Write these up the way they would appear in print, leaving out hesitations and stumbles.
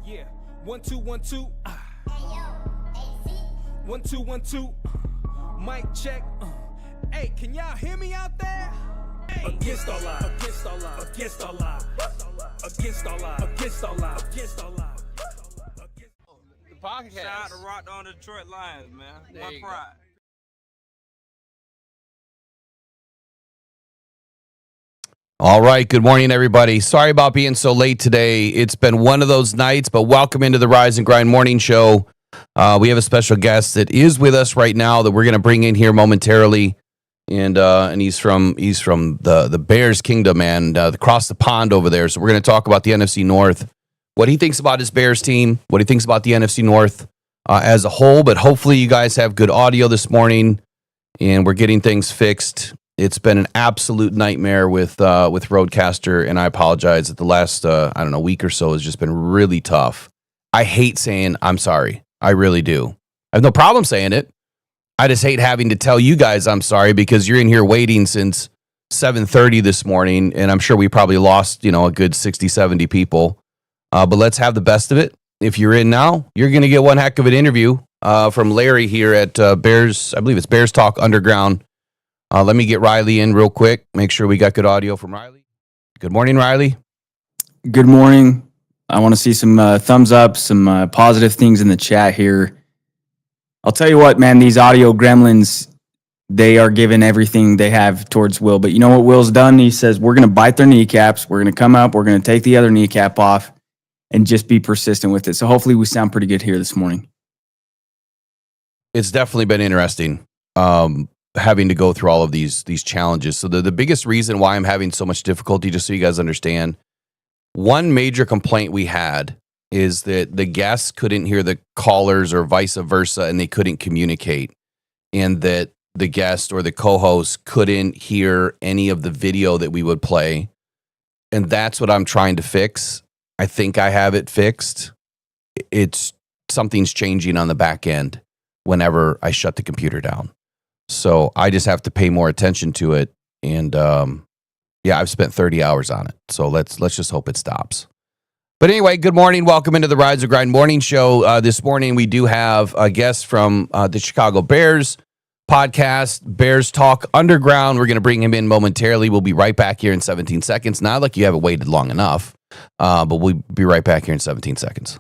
Yeah, 1 2 1 2. 1 2 1 2. Mic check. Hey, can y'all hear me out there? Against all odds. Against all odds. Against all odds. Against all odds. Against all odds. Against all odds. The podcast. Shout out to Rockhound Detroit Lions, man. There My you go. pride. All right, good morning, everybody. Sorry about being so late today. It's been one of those nights, but welcome into the Rise and Grind Morning Show. We have a special guest that is with us right now that we're going to bring in here momentarily, and he's from the Bears Kingdom and across the pond over there. So we're going to talk about the NFC North, what he thinks about his Bears team, what he thinks about the NFC North as a whole. But hopefully, you guys have good audio this morning, and we're getting things fixed. It's been an absolute nightmare with Roadcaster, and I apologize that the last week or so has just been really tough. I hate saying I'm sorry. I really do. I have no problem saying it. I just hate having to tell you guys I'm sorry because you're in here waiting since 7:30 this morning, and I'm sure we probably lost a good 60, 70 people. But let's have the best of it. If you're in now, you're going to get one heck of an interview from Larry here at Bears. I believe it's Bears Talk Underground. Let me get Riley in real quick. Make sure we got good audio from Riley. Good morning, Riley. Good morning. I want to see some thumbs up, some positive things in the chat here. I'll tell you what, man, these audio gremlins, they are giving everything they have towards Will. But you know what Will's done? He says, we're going to bite their kneecaps. We're going to come up. We're going to take the other kneecap off and just be persistent with it. So hopefully we sound pretty good here this morning. It's definitely been interesting. Having to go through all of these challenges. So the biggest reason why I'm having so much difficulty, just so you guys understand, one major complaint we had is that the guests couldn't hear the callers or vice versa, and they couldn't communicate, and that the guest or the co-host couldn't hear any of the video that we would play. And that's what I'm trying to fix. I think I have it fixed. It's something's changing on the back end whenever I shut the computer down. So I just have to pay more attention to it, and I've spent 30 hours on it. So let's just hope it stops. But anyway, good morning. Welcome into the Rise and Grind Morning Show. This morning we do have a guest from the Chicago Bears podcast, Bears Talk Underground. We're going to bring him in momentarily. We'll be right back here in 17 seconds. Not like you haven't waited long enough, but we'll be right back here in 17 seconds.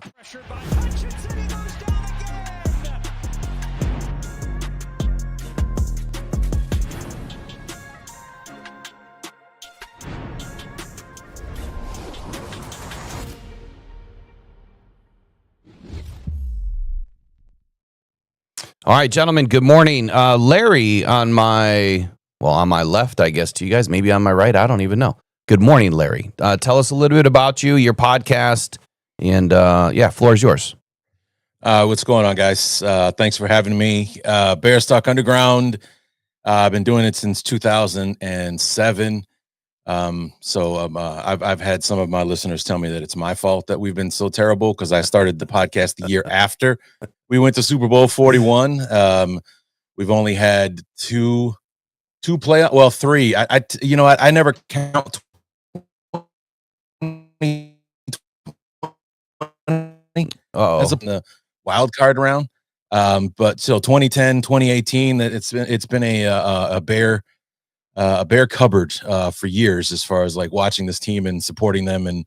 All right, gentlemen, good morning. Larry on my left, I guess, to you guys. Maybe on my right. I don't even know. Good morning, Larry. Tell us a little bit about you, your podcast, and floor is yours. What's going on, guys? Thanks for having me. Bears Talk Underground. I've been doing it since 2007. I've had some of my listeners tell me that it's my fault that we've been so terrible because I started the podcast the year after we went to Super Bowl 41. We've only had two playoff, well, three. I never count. That's up in the wild card round. But so 2010, 2018, it's been a bear cupboard for years as far as like watching this team and supporting them and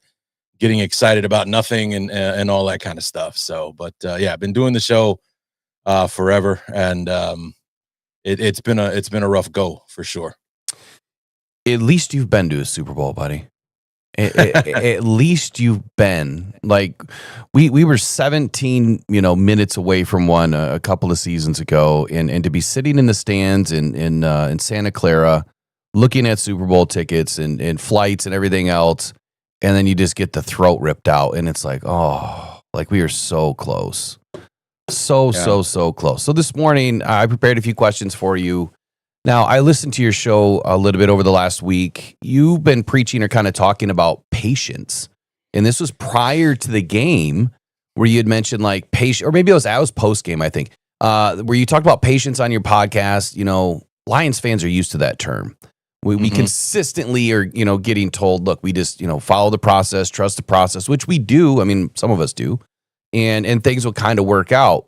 getting excited about nothing and all that kind of stuff. So, but I've been doing the show forever, and it's been a rough go for sure. At least you've been to a Super Bowl, buddy. At least you've been. Like we were 17 minutes away from one a couple of seasons ago, and to be sitting in the stands in Santa Clara, looking at Super Bowl tickets and flights and everything else, and then you just get the throat ripped out, and it's like, oh, like we are so close. So close. So this morning, I prepared a few questions for you. Now, I listened to your show a little bit over the last week. You've been preaching or kind of talking about patience, and this was prior to the game where you had mentioned like patience, or maybe it was post-game, I think, where you talked about patience on your podcast. Lions fans are used to that term. We consistently are, getting told, look, we just, follow the process, trust the process, which we do. I mean, some of us do. and things will kind of work out.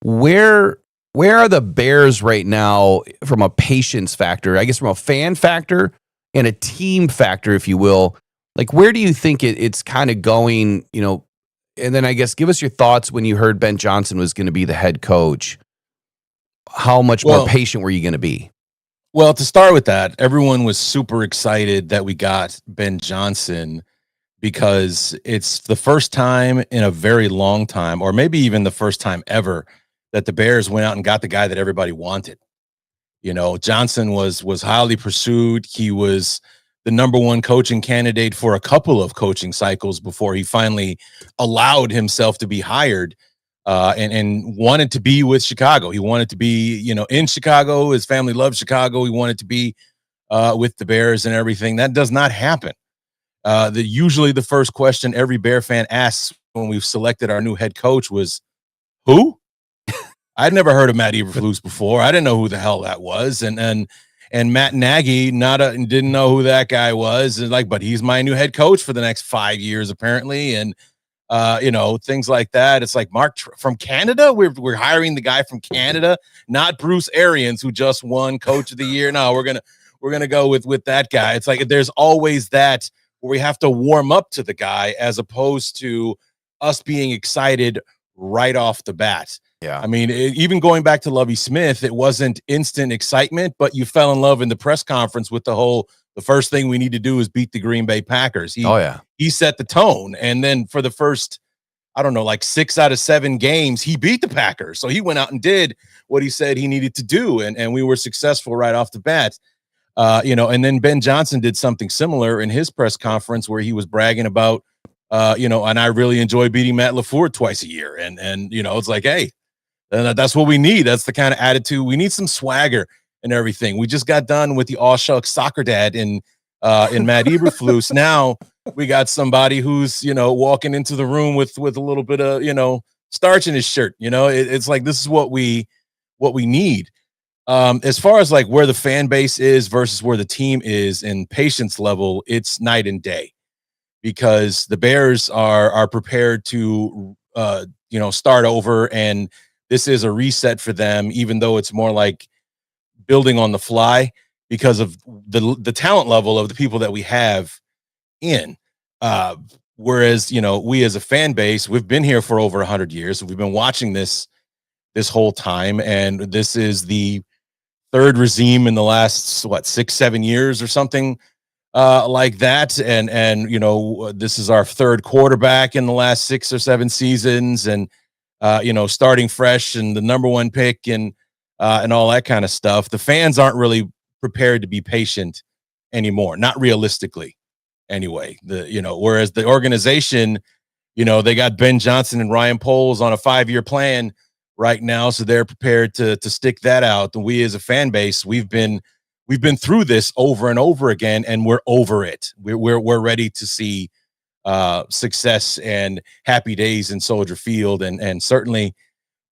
Where are the Bears right now from a patience factor? I guess from a fan factor and a team factor, if you will. Like, where do you think it's kind of going? And then I guess give us your thoughts when you heard Ben Johnson was going to be the head coach. How much more patient were you going to be? Well, to start with that, everyone was super excited that we got Ben Johnson because it's the first time in a very long time, or maybe even the first time ever, that the Bears went out and got the guy that everybody wanted. Johnson was highly pursued. He was the number one coaching candidate for a couple of coaching cycles before he finally allowed himself to be hired. And wanted to be with Chicago. He wanted to be, in Chicago. His family loved Chicago. He wanted to be with the Bears and everything. That does not happen. Usually the first question every Bear fan asks when we've selected our new head coach was, who? I'd never heard of Matt Eberflus before. I didn't know who the hell that was. And Matt Nagy didn't know who that guy was. And but he's my new head coach for the next 5 years, apparently. And things like that. It's like, Mark from Canada. We're hiring the guy from Canada, not Bruce Arians, who just won Coach of the Year. No, we're gonna go with that guy. It's like there's always that where we have to warm up to the guy as opposed to us being excited right off the bat. Yeah, I mean, even going back to Lovie Smith, it wasn't instant excitement, but you fell in love in the press conference with the first thing we need to do is beat the Green Bay Packers. He set the tone. And then for the first, 6 out of 7 games, he beat the Packers. So he went out and did what he said he needed to do. And we were successful right off the bat. And then Ben Johnson did something similar in his press conference where he was bragging about, and I really enjoy beating Matt LaFleur twice a year. And it's like, hey, that's what we need. That's the kind of attitude. We need some swagger and everything. We just got done with the all shucks soccer dad in Matt Eberflus. Now we got somebody who's walking into the room with a little bit of starch in his shirt. It's like this is what we need. As far as like where the fan base is versus where the team is in patience level, it's night and day, because the Bears are prepared to start over, and this is a reset for them, even though it's more like building on the fly because of the talent level of the people that we have in. Whereas, we as a fan base, we've been here for over 100 years. We've been watching this whole time. And this is the third regime in the last, 6-7 years or something like that. And this is our third quarterback in the last 6 or 7 seasons. And, starting fresh and the number one pick and all that kind of stuff. The fans aren't really prepared to be patient anymore, not realistically anyway. Whereas the organization, they got Ben Johnson and Ryan Poles on a 5-year plan right now, so they're prepared to stick that out. And we as a fan base, we've been through this over and over again, and we're over it. We're ready to see success and happy days in Soldier Field, and certainly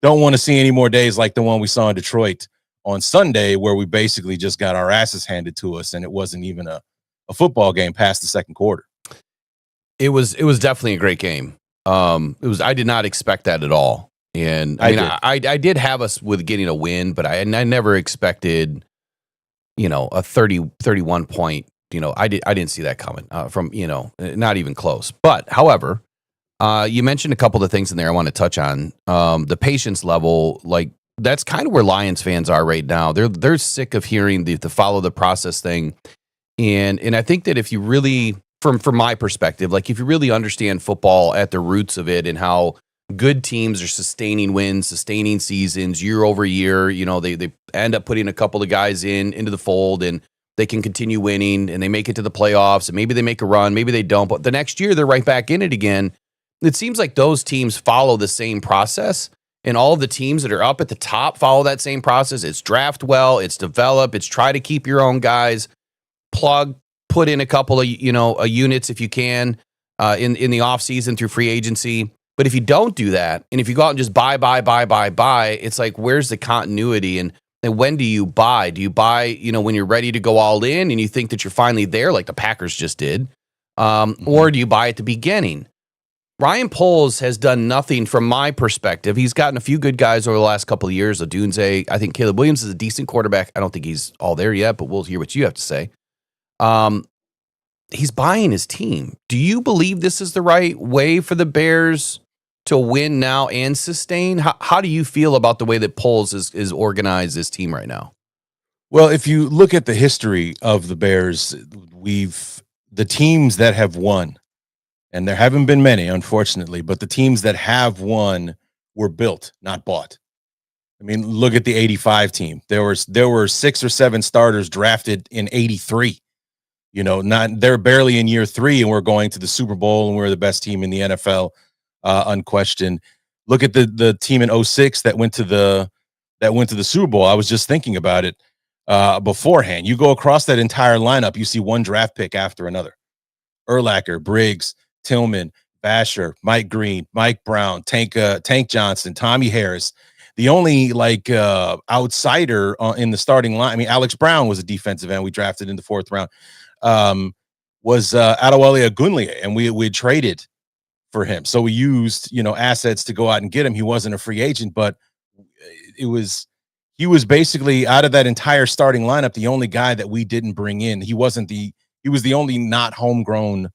don't want to see any more days like the one we saw in Detroit on Sunday, where we basically just got our asses handed to us, and it wasn't even a football game past the second quarter. It was definitely a great game. I did not expect that at all. And I did have us with getting a win, but I never expected, a 31 point, I didn't see that coming from, not even close. But however, you mentioned a couple of things in there I want to touch on. The patience level, like that's kind of where Lions fans are right now. They're sick of hearing the follow the process thing. And I think that if you really, from my perspective, like if you really understand football at the roots of it and how good teams are sustaining wins, sustaining seasons year over year, they end up putting a couple of guys into the fold and they can continue winning and they make it to the playoffs and maybe they make a run, maybe they don't, but the next year they're right back in it again. It seems like those teams follow the same process, and all of the teams that are up at the top follow that same process. It's draft well, it's develop, it's try to keep your own guys, put in a couple of, units if you can in the offseason through free agency. But if you don't do that, and if you go out and just buy, it's like, where's the continuity? And when do you buy? Do you buy, when you're ready to go all in and you think that you're finally there, like the Packers just did? Or do you buy at the beginning? Ryan Poles has done nothing from my perspective. He's gotten a few good guys over the last couple of years. Odunze, I think Caleb Williams is a decent quarterback. I don't think he's all there yet, but we'll hear what you have to say. He's buying his team. Do you believe this is the right way for the Bears to win now and sustain? How do you feel about the way that Poles is organized this team right now? Well, if you look at the history of the Bears, the teams that have won, and there haven't been many, unfortunately, but the teams that have won were built, not bought. I mean, look at the 85 team. There were 6 or 7 starters drafted in 83. They're barely in year 3, and we're going to the Super Bowl, and we're the best team in the NFL, unquestioned. Look at the team in 06 that went to the Super Bowl. I was just thinking about it beforehand. You go across that entire lineup, you see one draft pick after another. Urlacher, Briggs, Tillman, Basher, Mike Green, Mike Brown, Tank Johnson, Tommy Harris. The only outsider in the starting line, I mean, Alex Brown was a defensive end we drafted in the 4th round, was Adewale Ogunleye, and we traded for him. So we used, assets to go out and get him. He wasn't a free agent, but he was basically, out of that entire starting lineup, the only guy that we didn't bring in. He was the only not homegrown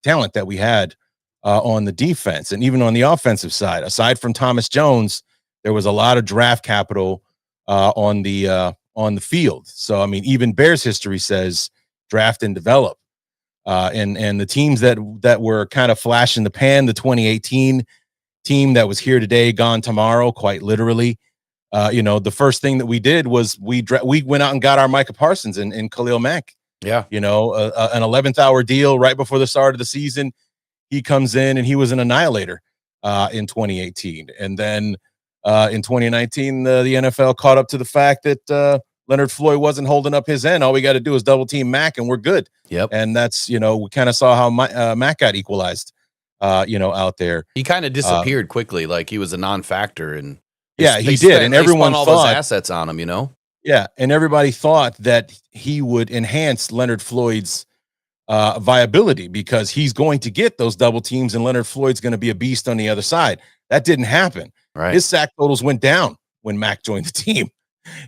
talent that we had on the defense. And even on the offensive side, aside from Thomas Jones, there was a lot of draft capital on the field. So, I mean, even Bears history says draft and develop. And the teams that were kind of flash in the pan, the 2018 team that was here today, gone tomorrow, quite literally. The first thing that we did was we went out and got our Micah Parsons and Khalil Mack. Yeah. An 11th hour deal right before the start of the season. He comes in and he was an annihilator in 2018. And then in 2019, the NFL caught up to the fact that Leonard Floyd wasn't holding up his end. All we got to do is double team Mack and we're good. Yep. And that's, we kind of saw how Mack got equalized, out there. He kind of disappeared quickly. Like he was a non-factor. And he did. And everyone all thought those assets on him, Yeah, and everybody thought that he would enhance Leonard Floyd's viability because he's going to get those double teams and Leonard Floyd's going to be a beast on the other side. That didn't happen. Right. His sack totals went down when Mack joined the team.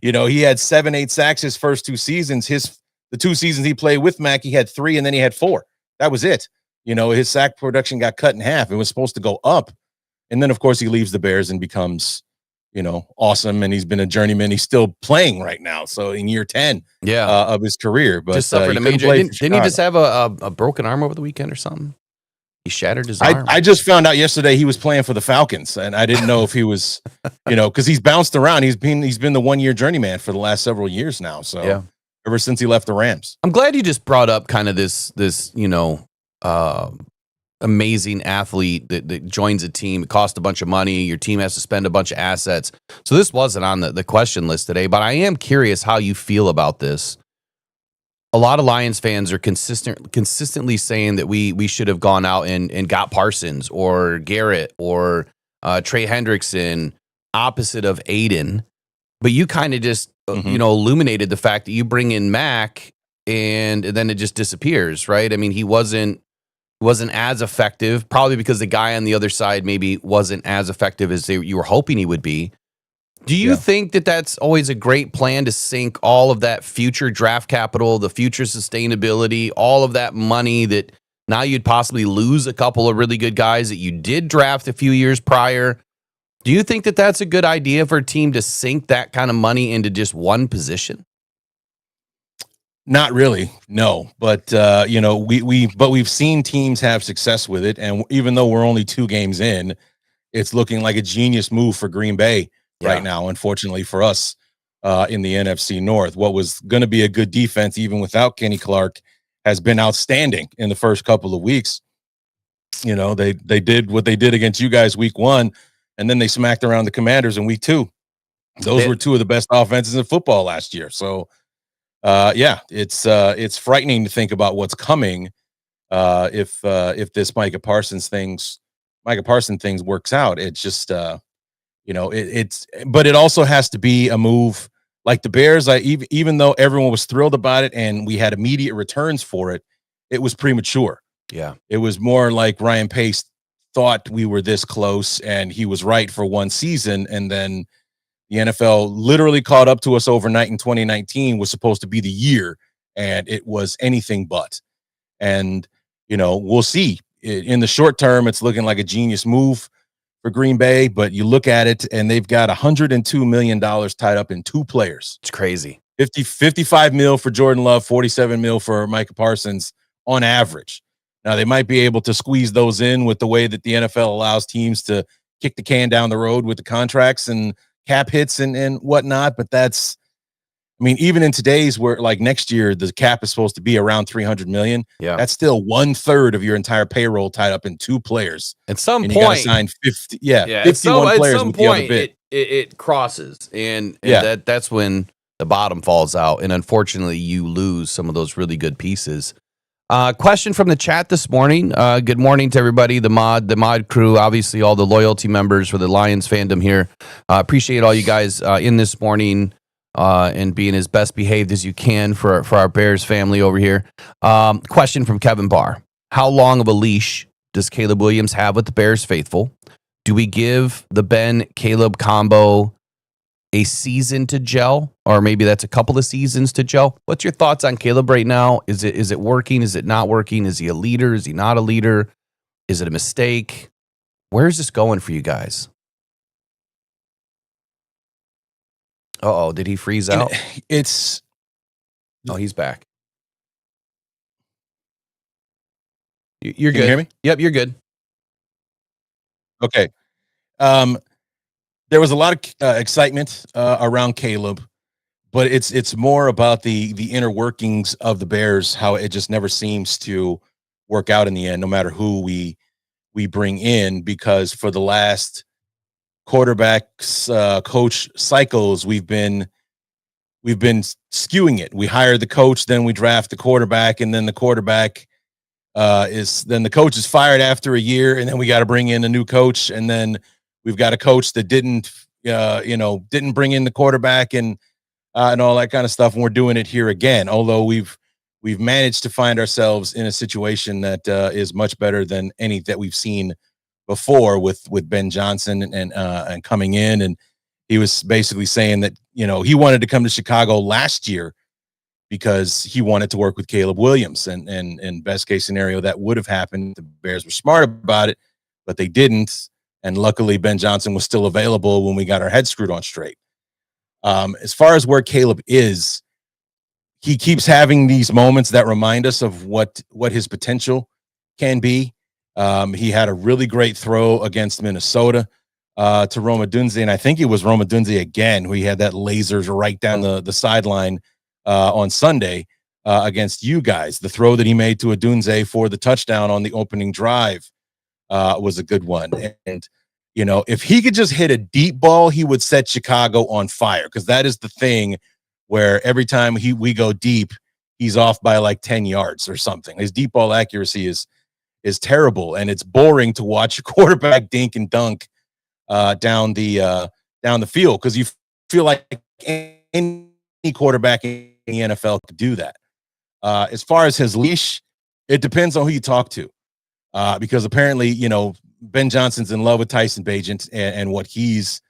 He had 7-8 sacks his first 2 seasons. The 2 seasons he played with Mack, he had 3 and then he had 4. That was it. His sack production got cut in half. It was supposed to go up. And then, of course, he leaves the Bears and becomes awesome, and he's been a journeyman. He's still playing right now, so in year 10 of his career. But just suffered a major. Didn't he just have a broken arm over the weekend or something? He shattered his arm. I just found out yesterday he was playing for the Falcons, and I didn't know if he was, because he's bounced around. He's been the 1-year journeyman for the last several years now. So ever since he left the Rams. I'm glad you just brought up kind of this amazing athlete that joins a team. It costs a bunch of money. Your team has to spend a bunch of assets. So this wasn't on the question list today, but I am curious how you feel about this. A lot of Lions fans are consistently saying that we should have gone out and got Parsons or Garrett or Trey Hendrickson opposite of Aiden. But you kind of just, illuminated the fact that you bring in Mack and then it just disappears, right? I mean, he wasn't as effective, probably because the guy on the other side maybe wasn't as effective as you were hoping he would be. Do you think that that's always a great plan to sink all of that future draft capital, the future sustainability, all of that money that now you'd possibly lose a couple of really good guys that you did draft a few years prior? Do you think that that's a good idea for a team to sink that kind of money into just one position? Not really, no. But we've seen teams have success with it, and even though we're only 2 games in, it's looking like a genius move for Green Bay right now. Unfortunately for us, in the NFC North, what was going to be a good defense, even without Kenny Clark, has been outstanding in the first couple of weeks. They did what they did against you guys week 1, and then they smacked around the Commanders in week 2. Those were 2 of the best offenses in football last year. So. It's frightening to think about what's coming if this Micah Parsons things works out. It's just but it also has to be a move like the Bears. Even though everyone was thrilled about it and we had immediate returns for it, it was premature. Yeah, it was more like Ryan Pace thought we were this close, and he was right for one season, and then the NFL literally caught up to us overnight in 2019, was supposed to be the year, and it was anything but. And, we'll see. In the short term, it's looking like a genius move for Green Bay, but you look at it, and they've got $102 million tied up in two players. It's crazy. 55 mil for Jordan Love, 47 mil for Micah Parsons on average. Now, they might be able to squeeze those in with the way that the NFL allows teams to kick the can down the road with the contracts and cap hits and whatnot. But even in today's, where like next year, the cap is supposed to be around 300 million. Yeah. That's still 1/3 of your entire payroll tied up in two players. At some and point, you got to sign 50. Yeah. 51 at some players with the other point, bit. it crosses, and that's when the bottom falls out, and unfortunately, you lose some of those really good pieces. Question from the chat this morning. Good morning to everybody, the mod crew, obviously all the loyalty members for the Lions fandom here. Appreciate all you guys in this morning and being as best behaved as you can for our Bears family over here. Question from Kevin Barr. How long of a leash does Caleb Williams have with the Bears faithful? Do we give the Ben-Caleb combo a season to gel, or maybe that's a couple of seasons to gel? What's your thoughts on Caleb right now? Is it working? Is it not working? Is he a leader? Is he not a leader? Is it a mistake? Where is this going for you guys? Uh-oh, did he freeze out? Oh, he's back. You're good. Can you hear me? Yep, you're good. Okay. There was a lot of excitement around Caleb, but it's more about the inner workings of the Bears, how it just never seems to work out in the end, no matter who we bring in, because for the last quarterbacks coach cycles, we've been skewing it. We hire the coach, then we draft the quarterback, and then the quarterback the coach is fired after a year, and then we got to bring in a new coach, and then we've got a coach that didn't bring in the quarterback and all that kind of stuff. And we're doing it here again, although we've managed to find ourselves in a situation that is much better than any that we've seen before with Ben Johnson and coming in. And he was basically saying that, he wanted to come to Chicago last year because he wanted to work with Caleb Williams. And best case scenario, that would have happened. The Bears were smart about it, but they didn't. And luckily, Ben Johnson was still available when we got our head screwed on straight. As far as where Caleb is, he keeps having these moments that remind us of what his potential can be. He had a really great throw against Minnesota to Roma Dunze, and I think it was Roma Dunze again, who he had that lasers right down the sideline on Sunday against you guys. The throw that he made to Dunze for the touchdown on the opening drive was a good one. And, if he could just hit a deep ball, he would set Chicago on fire, because that is the thing where every time we go deep, he's off by like 10 yards or something. His deep ball accuracy is terrible, and it's boring to watch a quarterback dink and dunk down the field, because you feel like any quarterback in the NFL could do that. As far as his leash, it depends on who you talk to, because apparently, Ben Johnson's in love with Tyson Bagent and what he's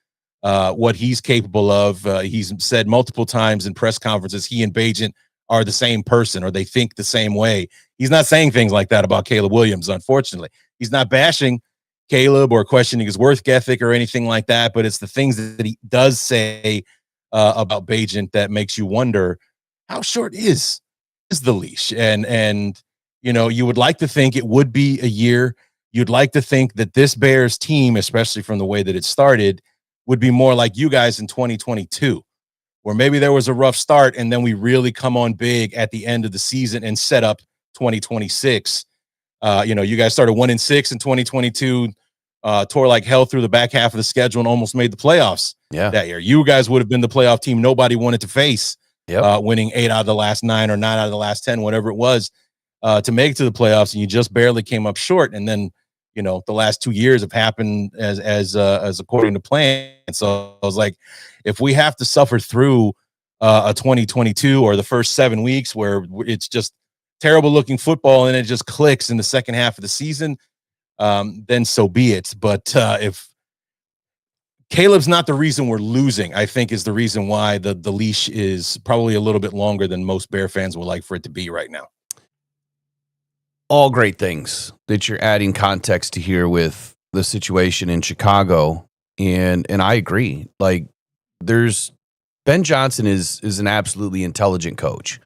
capable of. He's said multiple times in press conferences he and Bagent are the same person, or they think the same way. He's not saying things like that about Caleb Williams, unfortunately. He's not bashing Caleb or questioning his work ethic or anything like that, but it's the things that he does say about Bagent that makes you wonder, how short is the leash? And you would like to think it would be a year. You'd like to think that this Bears team, especially from the way that it started, would be more like you guys in 2022, where maybe there was a rough start and then we really come on big at the end of the season and set up 2026. You guys started 1-6 in 2022, tore like hell through the back half of the schedule and almost made the playoffs that year. You guys would have been the playoff team nobody wanted to face, winning 8 out of the last 9 or 9 out of the last 10, whatever it was, to make it to the playoffs, and you just barely came up short. And then, the last 2 years have happened as according to plan. And so I was like, if we have to suffer through a 2022 or the first 7 weeks where it's just terrible looking football and it just clicks in the second half of the season, then so be it. But if Caleb's not the reason we're losing, I think is the reason why the leash is probably a little bit longer than most Bear fans would like for it to be right now. All great things that you're adding context to here with the situation in Chicago. And I agree. Like, Ben Johnson is an absolutely intelligent coach.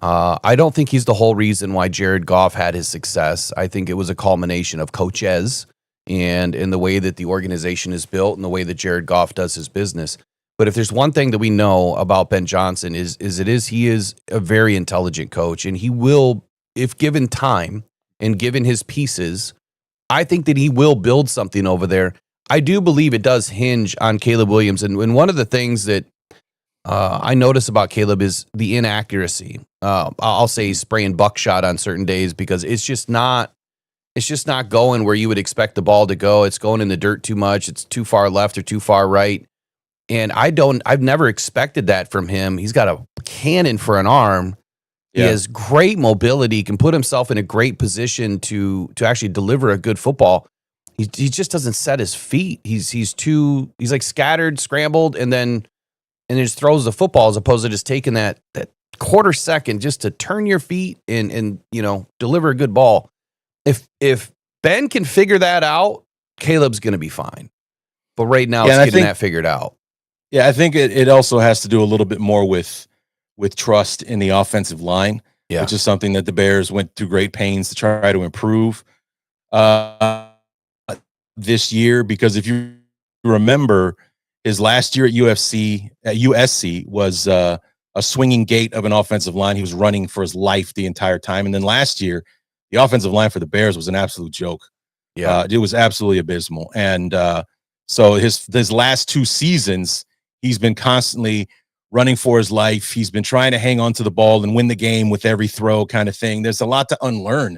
I don't think he's the whole reason why Jared Goff had his success. I think it was a culmination of coaches and in the way that the organization is built and the way that Jared Goff does his business. But if there's one thing that we know about Ben Johnson is he is a very intelligent coach, and he will, if given time and given his pieces, I think that he will build something over there. I do believe it does hinge on Caleb Williams. And one of the things that I notice about Caleb is the inaccuracy. I'll say he's spraying buckshot on certain days because it's just not going where you would expect the ball to go. It's going in the dirt too much. It's too far left or too far right. And I've never expected that from him. He's got a cannon for an arm. Yeah. He has great mobility, can put himself in a great position to actually deliver a good football. He just doesn't set his feet. He's like scattered, scrambled, and then just throws the football as opposed to just taking that quarter second just to turn your feet and deliver a good ball. If Ben can figure that out, Caleb's going to be fine. But right now, it's getting that figured out. Yeah, I think it also has to do a little bit more with trust in the offensive line, which is something that the Bears went through great pains to try to improve this year. Because if you remember, his last year at USC was a swinging gate of an offensive line. He was running for his life the entire time. And then last year, the offensive line for the Bears was an absolute joke. Yeah, it was absolutely abysmal. And so his last 2 seasons, he's been constantly running for his life. He's been trying to hang on to the ball and win the game with every throw kind of thing. There's a lot to unlearn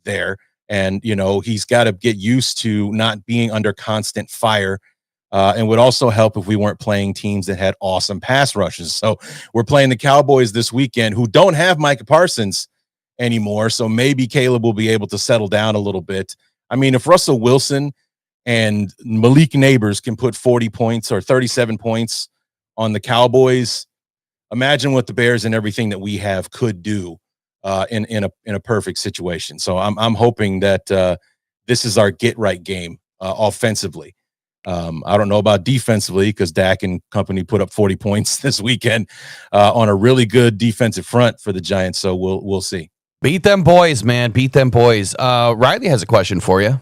there. And, he's got to get used to not being under constant fire. And would also help if we weren't playing teams that had awesome pass rushes. So we're playing the Cowboys this weekend, who don't have Micah Parsons anymore. So maybe Caleb will be able to settle down a little bit. I mean, if Russell Wilson and Malik Neighbors can put 40 points or 37 points on the Cowboys, imagine what the Bears and everything that we have could do in a perfect situation. So I'm hoping that this is our get right game offensively. I don't know about defensively because Dak and company put up 40 points this weekend on a really good defensive front for the Giants. So we'll see. Beat them boys, man. Beat them boys. Riley has a question for you.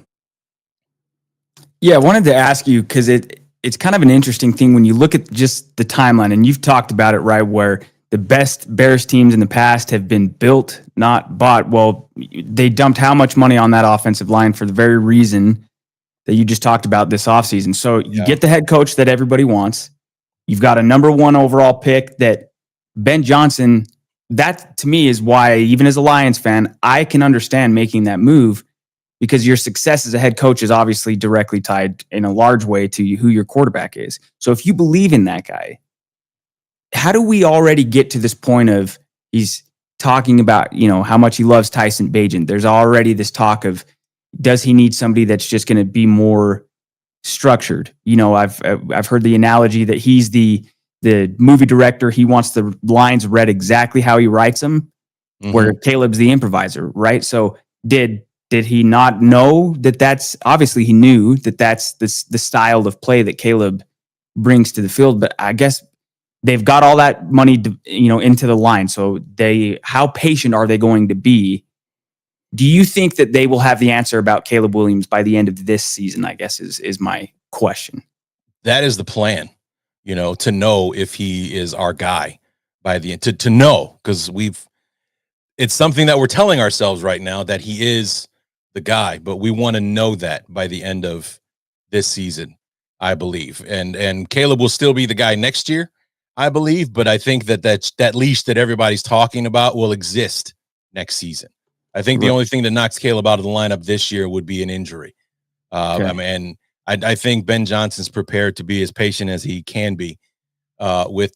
Yeah, I wanted to ask you because it's kind of an interesting thing when you look at just the timeline, and you've talked about it, right, where the best Bears teams in the past have been built, not bought. Well, they dumped how much money on that offensive line for the very reason that you just talked about this offseason. So you get the head coach that everybody wants. You've got a number 1 overall pick that Ben Johnson, that to me is why, even as a Lions fan, I can understand making that move, because your success as a head coach is obviously directly tied in a large way to who your quarterback is. So if you believe in that guy, how do we already get to this point of he's talking about, how much he loves Tyson Bagent? There's already this talk of, does he need somebody that's just going to be more structured? I've heard the analogy that he's the movie director. He wants the lines read exactly how he writes them, where Caleb's the improviser, right? So did he not know that that's, obviously he knew that that's the style of play that Caleb brings to the field, but I guess they've got all that money, into the line. So how patient are they going to be? Do you think that they will have the answer about Caleb Williams by the end of this season, I guess is my question. That is the plan, to know if he is our guy by the end, to know, because it's something that we're telling ourselves right now that he is the guy, but we want to know that by the end of this season, I believe. And Caleb will still be the guy next year, I believe, but I think that leash that everybody's talking about will exist next season. I think the only thing that knocks Caleb out of the lineup this year would be an injury. I think Ben Johnson's prepared to be as patient as he can be with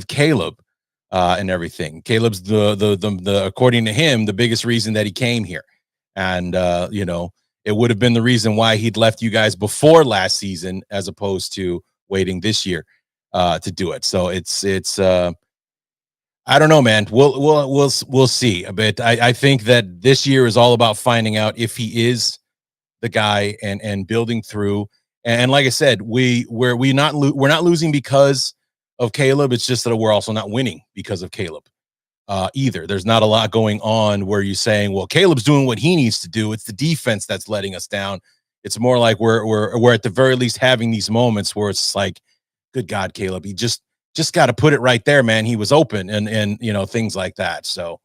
Caleb. and everything. Caleb's the according to him, the biggest reason that he came here. And, it would have been the reason why he'd left you guys before last season, as opposed to waiting this year to do it. So it's I don't know, man. We'll see a bit. I think that this year is all about finding out if he is the guy and building through. And like I said, we're not losing because of Caleb. It's just that we're also not winning because of Caleb either. There's not a lot going on where you're saying, well, Caleb's doing what he needs to do. It's the defense that's letting us down. It's more like we're at the very least having these moments where it's like, good God, Caleb, he just got to put it right there, man. He was open and things like that. So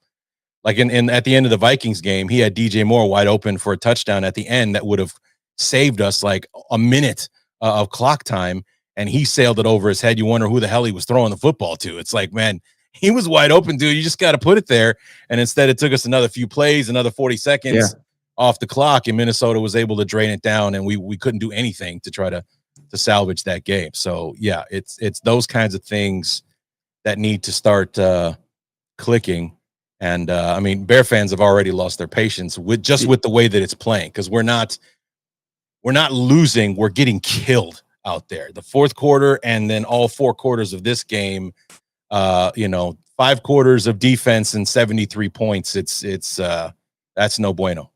like in at the end of the Vikings game, he had DJ Moore wide open for a touchdown at the end that would have saved us like a minute of clock time, and he sailed it over his head. You wonder who the hell he was throwing the football to. It's like, man, he was wide open, dude. You just got to put it there. And instead it took us another few plays, another 40 seconds off the clock, and Minnesota was able to drain it down, and we couldn't do anything to try to salvage that game. So yeah, it's those kinds of things that need to start clicking. And I mean, Bear fans have already lost their patience with the way that it's playing, because we're not losing, we're getting killed out there. The fourth quarter and then all 4 quarters of this game, 5 quarters of defense and 73 points. It's that's no bueno.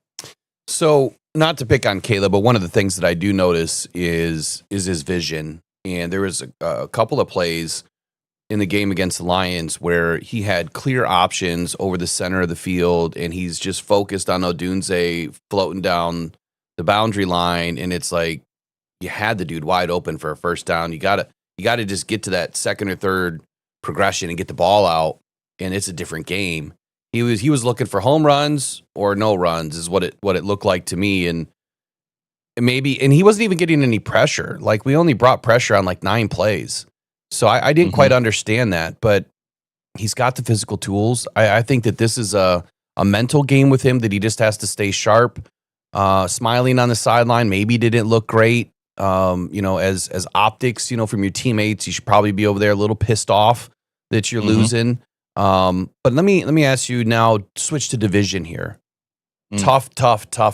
So, not to pick on Caleb, but one of the things that I do notice is his vision. And there was a couple of plays in the game against the Lions where he had clear options over the center of the field, and he's just focused on Odunze floating down the boundary line, and it's like you had the dude wide open for a first down. You gotta just get to that second or third progression and get the ball out, and it's a different game. He was looking for home runs or no runs is what it looked like to me, and he wasn't even getting any pressure. Like, we only brought pressure on like 9 plays. So I didn't quite understand that, but he's got the physical tools. I think that this is a mental game with him, that he just has to stay sharp. Smiling on the sideline maybe didn't look great. As optics, from your teammates, you should probably be over there a little pissed off that you're losing. But let me ask you now, switch to division here. Tough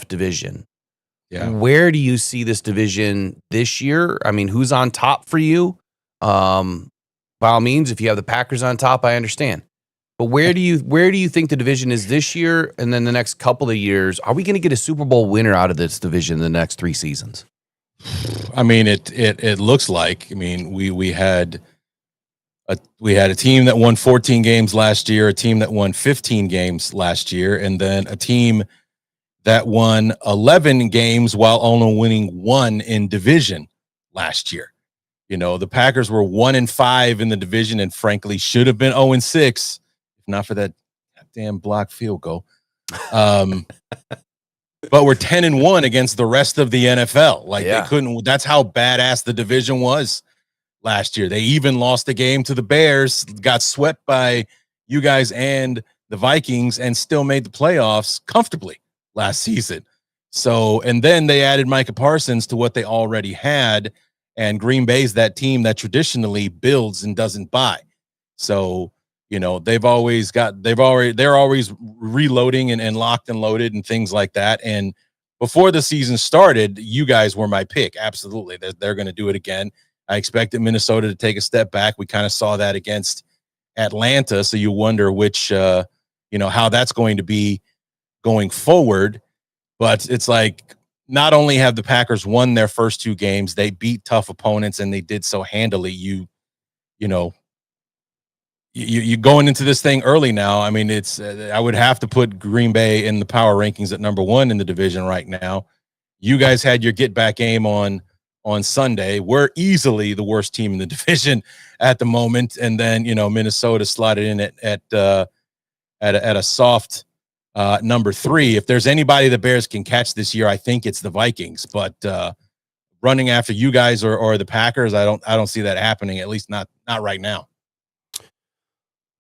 division. Yeah. Where do you see this division this year? I mean, who's on top for you? By all means, if you have the Packers on top, I understand. But where do you think the division is this year, and then the next couple of years? Are we going to get a Super Bowl winner out of this division in the next 3 seasons? I mean, it looks like. I mean, we had a team that won 14 games last year, a team that won 15 games last year, and then a team that won 11 games while only winning 1 in division last year. The Packers were 1-5 in the division, and frankly should have been 0-6 if not for that damn blocked field goal. But we're 10-1 against the rest of the NFL. Like, they couldn't. That's how badass the division was last year. They even lost a game to the Bears, got swept by you guys and the Vikings, and still made the playoffs comfortably last season. So, and then they added Micah Parsons to what they already had, and Green Bay's that team that traditionally builds and doesn't buy. So, they're always reloading and locked and loaded and things like that. And before the season started, you guys were my pick. Absolutely. They're going to do it again. I expected Minnesota to take a step back. We kind of saw that against Atlanta. So you wonder which, how that's going to be going forward. But it's like, not only have the Packers won their first 2 games, they beat tough opponents, and they did so handily. You going into this thing early now. I mean, it's I would have to put Green Bay in the power rankings at number 1 in the division right now. You guys had your get back game on Sunday. We're easily the worst team in the division at the moment, and then Minnesota slotted in at a soft number 3. If there's anybody the Bears can catch this year, I think it's the Vikings. But running after you guys or the Packers, I don't see that happening. At least not right now.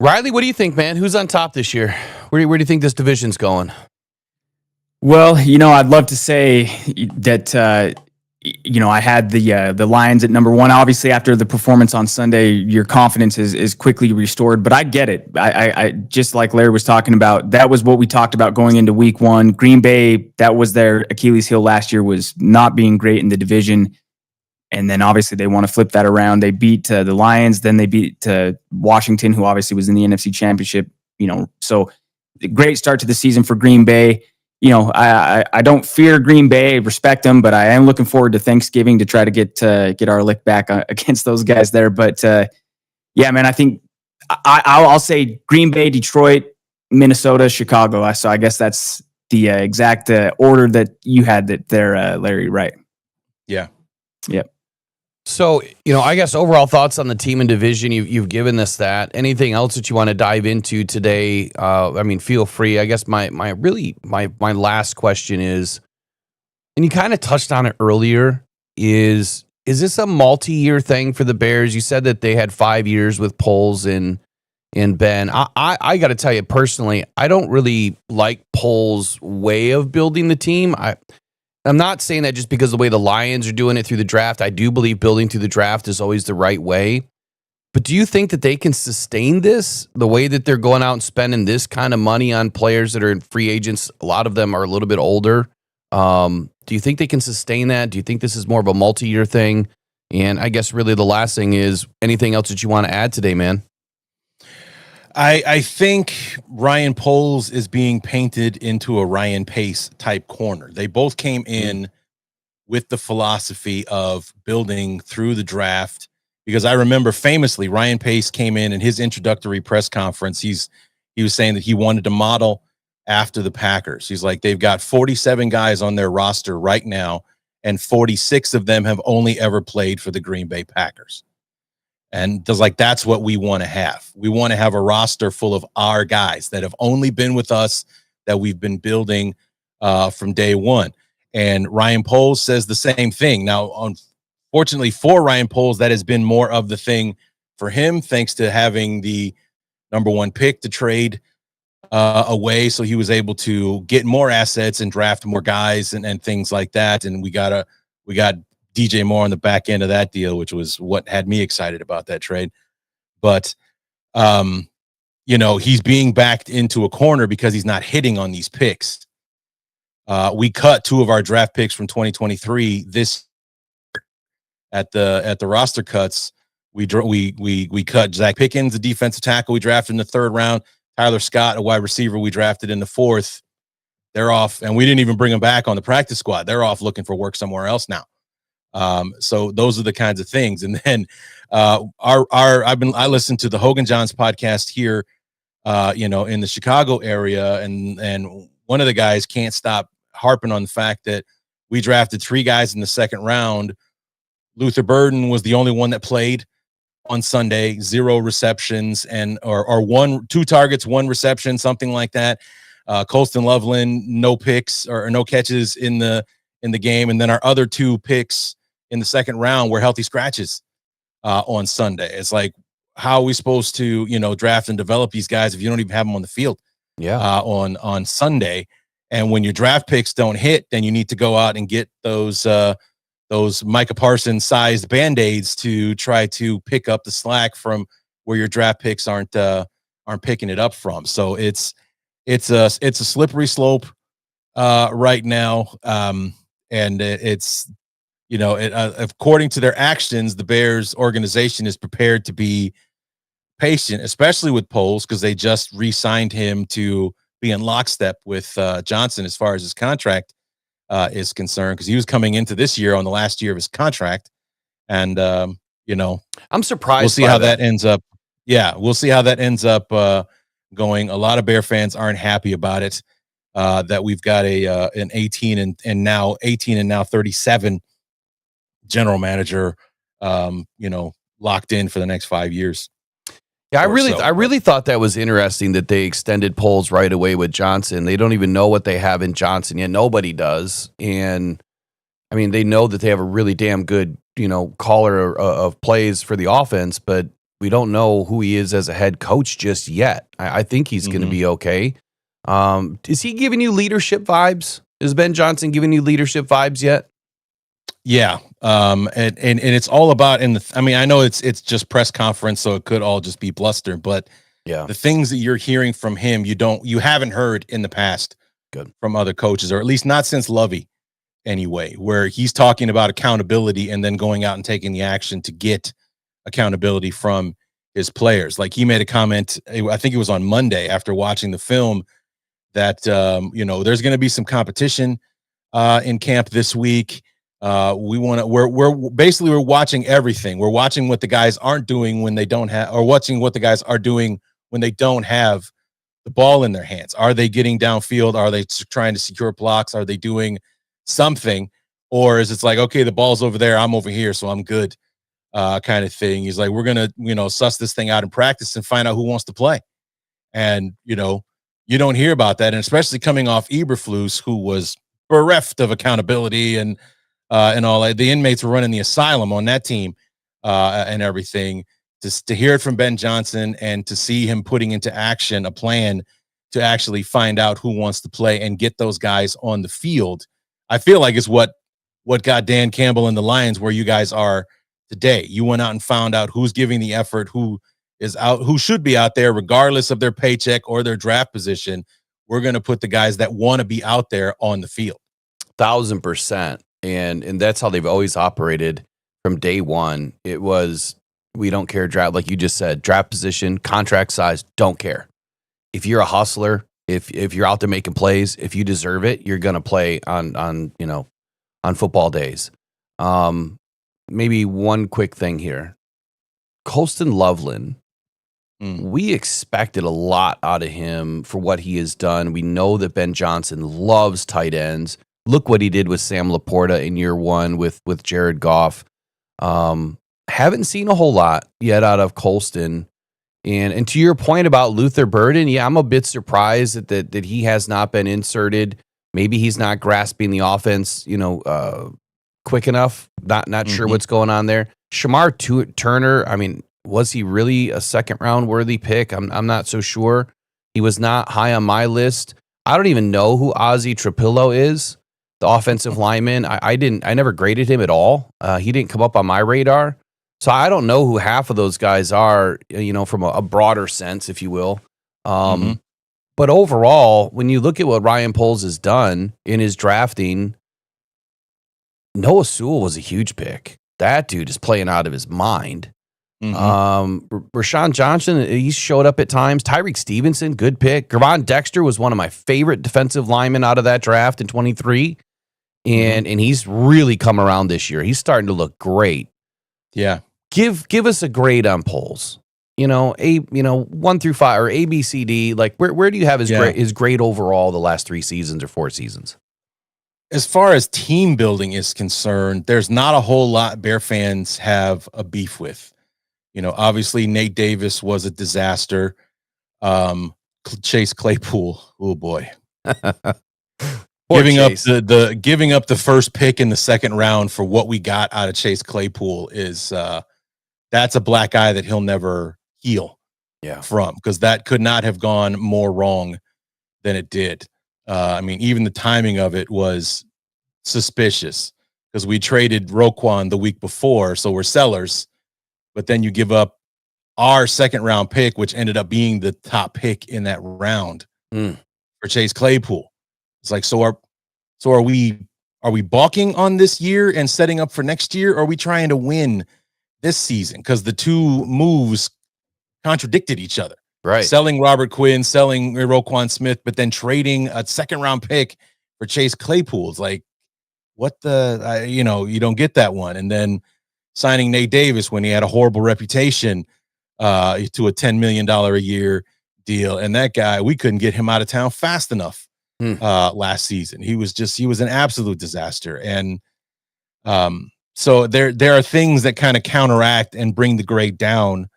Riley, what do you think, man? Who's on top this year? Where do you think this division's going? Well, I'd love to say that I had the Lions at number one. Obviously, after the performance on Sunday, your confidence is quickly restored. But I get it. I just like Larry was talking about, that was what we talked about going into week one. Green Bay, that was their Achilles heel last year, was not being great in the division. And then obviously they want to flip that around. They beat the Lions, then they beat Washington, who obviously was in the NFC Championship. So great start to the season for Green Bay. I don't fear Green Bay, I respect them, but I am looking forward to Thanksgiving to try to get our lick back against those guys there. But yeah, man, I think I'll say Green Bay, Detroit, Minnesota, Chicago. So I guess that's the exact order that you had that there, Larry. Right? Yeah. Yep. So, I guess overall thoughts on the team and division, you've given us that. Anything else that you want to dive into today? Feel free. I guess my last question is, and you kind of touched on it earlier, is this a multi-year thing for the Bears? You said that they had 5 years with Poles and Ben. I got to tell you personally, I don't really like Poles' way of building the team. I'm not saying that just because of the way the Lions are doing it through the draft. I do believe building through the draft is always the right way. But do you think that they can sustain this, the way that they're going out and spending this kind of money on players that are free agents? A lot of them are a little bit older. Do you think they can sustain that? Do you think this is more of a multi-year thing? And I guess really the last thing is, anything else that you want to add today, man? I think Ryan Poles is being painted into a Ryan Pace type corner. They both came in with the philosophy of building through the draft, because I remember famously Ryan Pace came in his introductory press conference. He was saying that he wanted to model after the Packers. He's like, they've got 47 guys on their roster right now, and 46 of them have only ever played for the Green Bay Packers. And that's what we want to have. We want to have a roster full of our guys that have only been with us, that we've been building from day one. And Ryan Poles says the same thing. Now, unfortunately for Ryan Poles, that has been more of the thing for him, thanks to having the number one pick to trade away. So he was able to get more assets and draft more guys and things like that. And we got DJ Moore on the back end of that deal, which was what had me excited about that trade. But, he's being backed into a corner because he's not hitting on these picks. We cut 2 of our draft picks from 2023 this at the roster cuts. We cut Zach Pickens, a defensive tackle we drafted in the 3rd round. Tyler Scott, a wide receiver we drafted in the 4th. They're off, and we didn't even bring them back on the practice squad. They're off looking for work somewhere else now. So those are the kinds of things. And then I listened to the Hogan Johns podcast here, in the Chicago area, and one of the guys can't stop harping on the fact that we drafted 3 guys in the 2nd round. Luther Burden was the only one that played on Sunday, 0 receptions or 2 targets, 1 reception, something like that. Colston Loveland, no picks or no catches in the game. And then our other 2 picks in the 2nd round were healthy scratches on Sunday. It's like, how are we supposed to, draft and develop these guys if you don't even have them on the field on Sunday? And when your draft picks don't hit, then you need to go out and get those Micah Parsons sized Band-Aids to try to pick up the slack from where your draft picks aren't picking it up from. So it's a slippery slope right now. And it's, according to their actions, the Bears organization is prepared to be patient, especially with Poles, because they just re-signed him to be in lockstep with Johnson as far as his contract is concerned, because he was coming into this year on the last year of his contract. And, I'm surprised. We'll see how that ends up. Yeah, we'll see how that ends up going. A lot of Bear fans aren't happy about it, that we've got an 18 and now 37 general manager, locked in for the next 5 years. Yeah, I really thought that was interesting that they extended Poles right away with Johnson. They don't even know what they have in Johnson yet. Nobody does. And they know that they have a really damn good, caller of plays for the offense, but we don't know who he is as a head coach just yet. I think he's going to be okay. Is he giving you leadership vibes? Is Ben Johnson giving you leadership vibes yet? Yeah. And it's all about I mean, I know it's just press conference, so it could all just be bluster, but Yeah. the things that you're hearing from him, you haven't heard in the past from other coaches, or at least not since Lovey anyway, where he's talking about accountability and then going out and taking the action to get accountability from his players. Like he made a comment, I think it was on Monday after watching the film, that there's going to be some competition in camp this week. We're watching everything. We're watching what the guys aren't doing when they don't have, or watching what the guys are doing when they don't have the ball in their hands. Are they getting downfield? Are they trying to secure blocks? Are they doing something? Or is it like, okay, the ball's over there, I'm over here, so I'm good, kind of thing. He's like, we're going to, suss this thing out in practice and find out who wants to play. And, you don't hear about that. And especially coming off Eberflus, who was bereft of accountability and all that. The inmates were running the asylum on that team and everything. To hear it from Ben Johnson and to see him putting into action a plan to actually find out who wants to play and get those guys on the field, I feel like is what got Dan Campbell and the Lions where you guys are today. You went out and found out who's giving the effort, who is out, who should be out there regardless of their paycheck or their draft position. We're going to put the guys that want to be out there on the field. 1,000%. And that's how they've always operated from day one. It was, we don't care draft, like you just said, draft position, contract size, don't care. If you're a hustler, if you're out there making plays, if you deserve it, you're going to play on football days. Maybe one quick thing here. Colston Loveland, we expected a lot out of him for what he has done. We know that Ben Johnson loves tight ends. Look what he did with Sam Laporta in year one with Jared Goff. Haven't seen a whole lot yet out of Colston. And to your point about Luther Burden, yeah, I'm a bit surprised that he has not been inserted. Maybe he's not grasping the offense, quick enough. Not sure what's going on there. Shamar Turner, I mean, was he really a second round worthy pick? I'm not so sure. He was not high on my list. I don't even know who Ozzie Trapillo is, the offensive lineman. I never graded him at all. He didn't come up on my radar. So I don't know who half of those guys are, from a broader sense, if you will. But overall, when you look at what Ryan Poles has done in his drafting, Noah Sewell was a huge pick. That dude is playing out of his mind. Rashawn Johnson, he showed up at times. Tyreek Stevenson, good pick. Gervon Dexter was one of my favorite defensive linemen out of that draft in 23. And he's really come around this year. He's starting to look great. Yeah. Give us a grade on Poles. 1 through 5 or A, B, C, D. Like where do you have his grade overall the last 3 seasons or 4 seasons? As far as team building is concerned, there's not a whole lot Bear fans have a beef with. Obviously Nate Davis was a disaster. Chase Claypool, oh boy. Giving up the first pick in the second round for what we got out of Chase Claypool is that's a black eye that he'll never heal from, because that could not have gone more wrong than it did. I mean, even the timing of it was suspicious because we traded Roquan the week before, so we're sellers. But then you give up our second round pick, which ended up being the top pick in that round for Chase Claypool. It's like, so are we balking on this year and setting up for next year? Or are we trying to win this season? Because the two moves contradicted each other. Right. Selling Robert Quinn, selling Roquan Smith, but then trading a second round pick for Chase Claypool. It's like, what the, you don't get that one. And then signing Nate Davis when he had a horrible reputation to a $10 million a year deal. And that guy, we couldn't get him out of town fast enough last season. He was an absolute disaster. And so there are things that kind of counteract and bring the grade down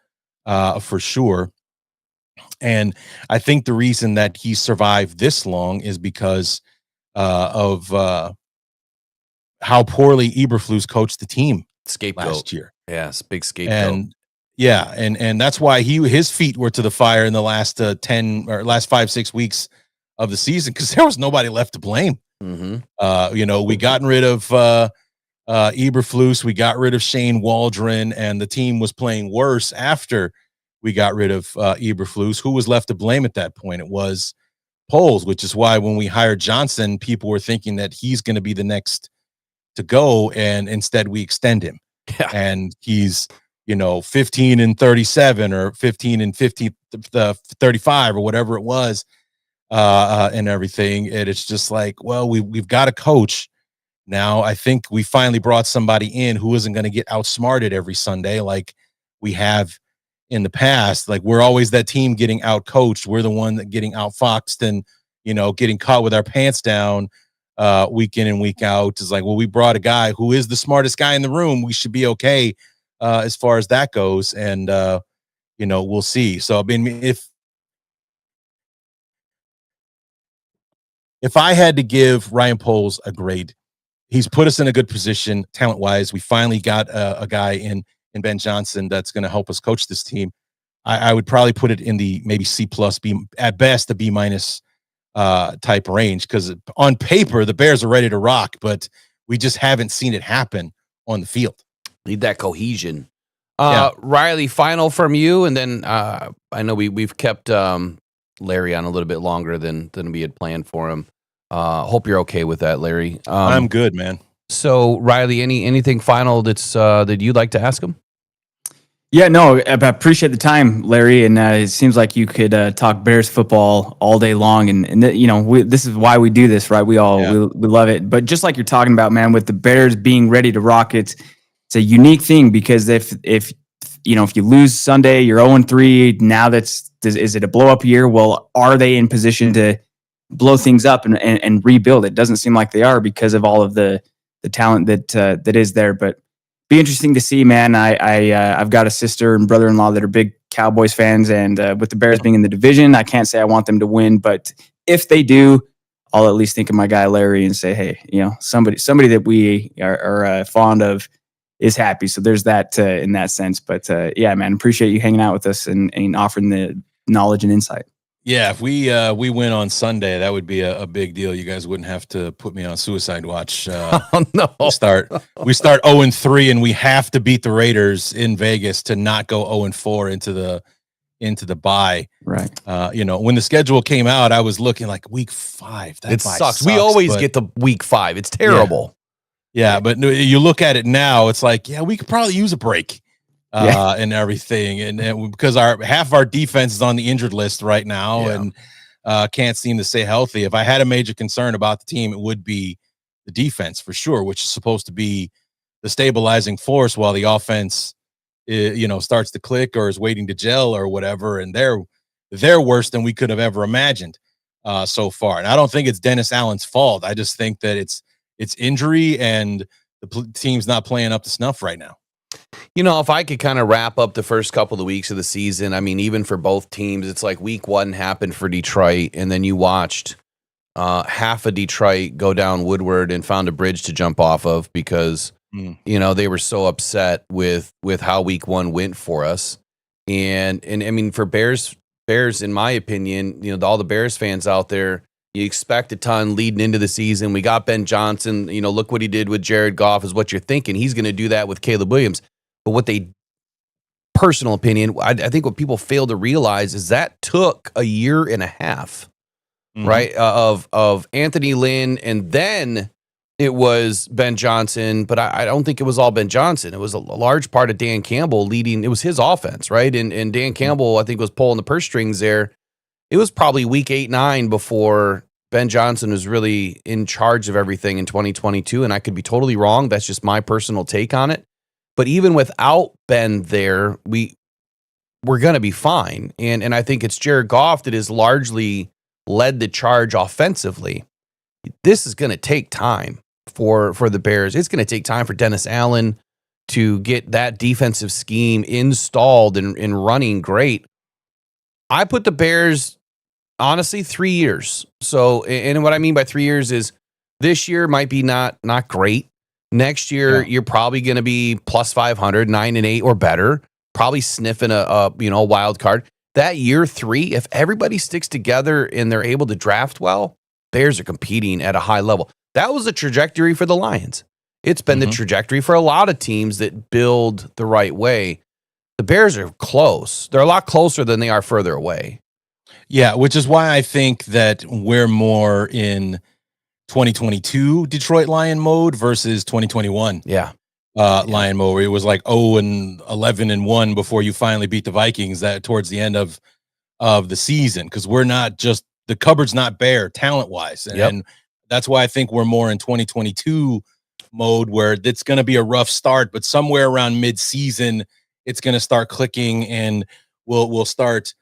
for sure. And I think the reason that he survived this long is because of how poorly Eberflus coached the team last year. Yes, big scapegoat. And that's why his feet were to the fire in the last 5-6 weeks of the season, because there was nobody left to blame. We gotten rid of Eberflus. We got rid of Shane Waldron, and the team was playing worse after we got rid of Eberflus. Who was left to blame at that point? It was Poles, which is why when we hired Johnson, people were thinking that he's going to be the next to go, and instead we extend him. Yeah. And he's 15 and 37 or 15 and 35 or whatever it was, and everything. And it's just like, well, we've got a coach now. I think we finally brought somebody in who isn't going to get outsmarted every Sunday like we have in the past. Like, we're always that team getting out coached. We're the one that getting outfoxed and getting caught with our pants down week in and week out. Is like, well, we brought a guy who is the smartest guy in the room. We should be okay as far as that goes. And we'll see. So I mean, if I had to give Ryan Poles a grade, he's put us in a good position talent wise. We finally got a guy in Ben Johnson that's going to help us coach this team. I would probably put it in the maybe C plus, B at best, a B minus type range, because on paper the Bears are ready to rock, but we just haven't seen it happen on the field. Need that cohesion. Riley, final from you, and then I know we've kept Larry on a little bit longer than we had planned for him. Hope you're okay with that, Larry. I'm good, man. So, Riley, anything final that's that you'd like to ask him? Yeah, no, I appreciate the time, Larry, and it seems like you could talk Bears football all day long, and this is why we do this, right? We love it. But just like you're talking about, man, with the Bears being ready to rock, it's a unique thing, because if you lose Sunday, you're 0-3. Now is it a blow up year? Well, are they in position to blow things up and rebuild? It doesn't seem like they are, because of all of the talent that is there. But be interesting to see, man. I've got a sister and brother-in-law that are big Cowboys fans, and with the Bears being in the division, I can't say I want them to win, but if they do, I'll at least think of my guy Larry and say, hey, somebody that we are fond of is happy. So there's that in that sense. But yeah, man, appreciate you hanging out with us and offering the knowledge and insight. Yeah, if we win on Sunday, that would be a big deal. You guys wouldn't have to put me on suicide watch. Oh, no. We start 0-3, and we have to beat the Raiders in Vegas to not go 0-4 into the bye. Right. When the schedule came out, I was looking like week 5. That it sucks. We always get the week 5. It's terrible. Yeah, but you look at it now, it's like, yeah, we could probably use a break. And everything, and because half our defense is on the injured list right now, and can't seem to stay healthy. If I had a major concern about the team, it would be the defense for sure, which is supposed to be the stabilizing force while the offense, starts to click or is waiting to gel or whatever. And they're worse than we could have ever imagined so far. And I don't think it's Dennis Allen's fault. I just think that it's injury, and the team's not playing up to snuff right now. If I could kind of wrap up the first couple of weeks of the season, I mean, even for both teams, it's like week 1 happened for Detroit, and then you watched half of Detroit go down Woodward and found a bridge to jump off of, because they were so upset with how week 1 went for us. And I mean, for Bears, in my opinion, all the Bears fans out there, you expect a ton leading into the season. We got Ben Johnson. Look what he did with Jared Goff is what you're thinking. He's going to do that with Caleb Williams. But personal opinion, I think what people fail to realize is that took a year and a half, right? Of Anthony Lynn, and then it was Ben Johnson. But I don't think it was all Ben Johnson. It was a large part of Dan Campbell leading. It was his offense, right? And Dan Campbell, I think, was pulling the purse strings there. It was probably week 8-9 before Ben Johnson was really in charge of everything in 2022. And I could be totally wrong. That's just my personal take on it. But even without Ben there, we're going to be fine. And I think it's Jared Goff that has largely led the charge offensively. This is going to take time for the Bears. It's going to take time for Dennis Allen to get that defensive scheme installed and running great. I put the Bears, honestly, 3 years. So, and what I mean by 3 years is this year might be not great. Next year, you're probably going to be plus 500, 9-8 or better, probably sniffing a wild card. That year 3, if everybody sticks together and they're able to draft well, Bears are competing at a high level. That was the trajectory for the Lions. It's been the trajectory for a lot of teams that build the right way. The Bears are close. They're a lot closer than they are further away. Yeah, which is why I think that we're more in 2022 Detroit Lion mode versus 2021 Lion mode, where it was like 0-11-1 before you finally beat the Vikings that towards the end of the season, because we're not just, the cupboard's not bare talent wise, and that's why I think we're more in 2022 mode, where it's going to be a rough start, but somewhere around mid-season it's going to start clicking and we'll start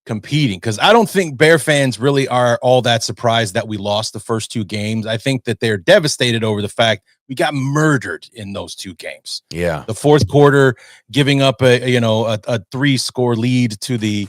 competing. Because I don't think Bear fans really are all that surprised that we lost the first two games. I think that they're devastated over the fact we got murdered in those two games. Yeah, the fourth quarter, giving up a 3-score lead to the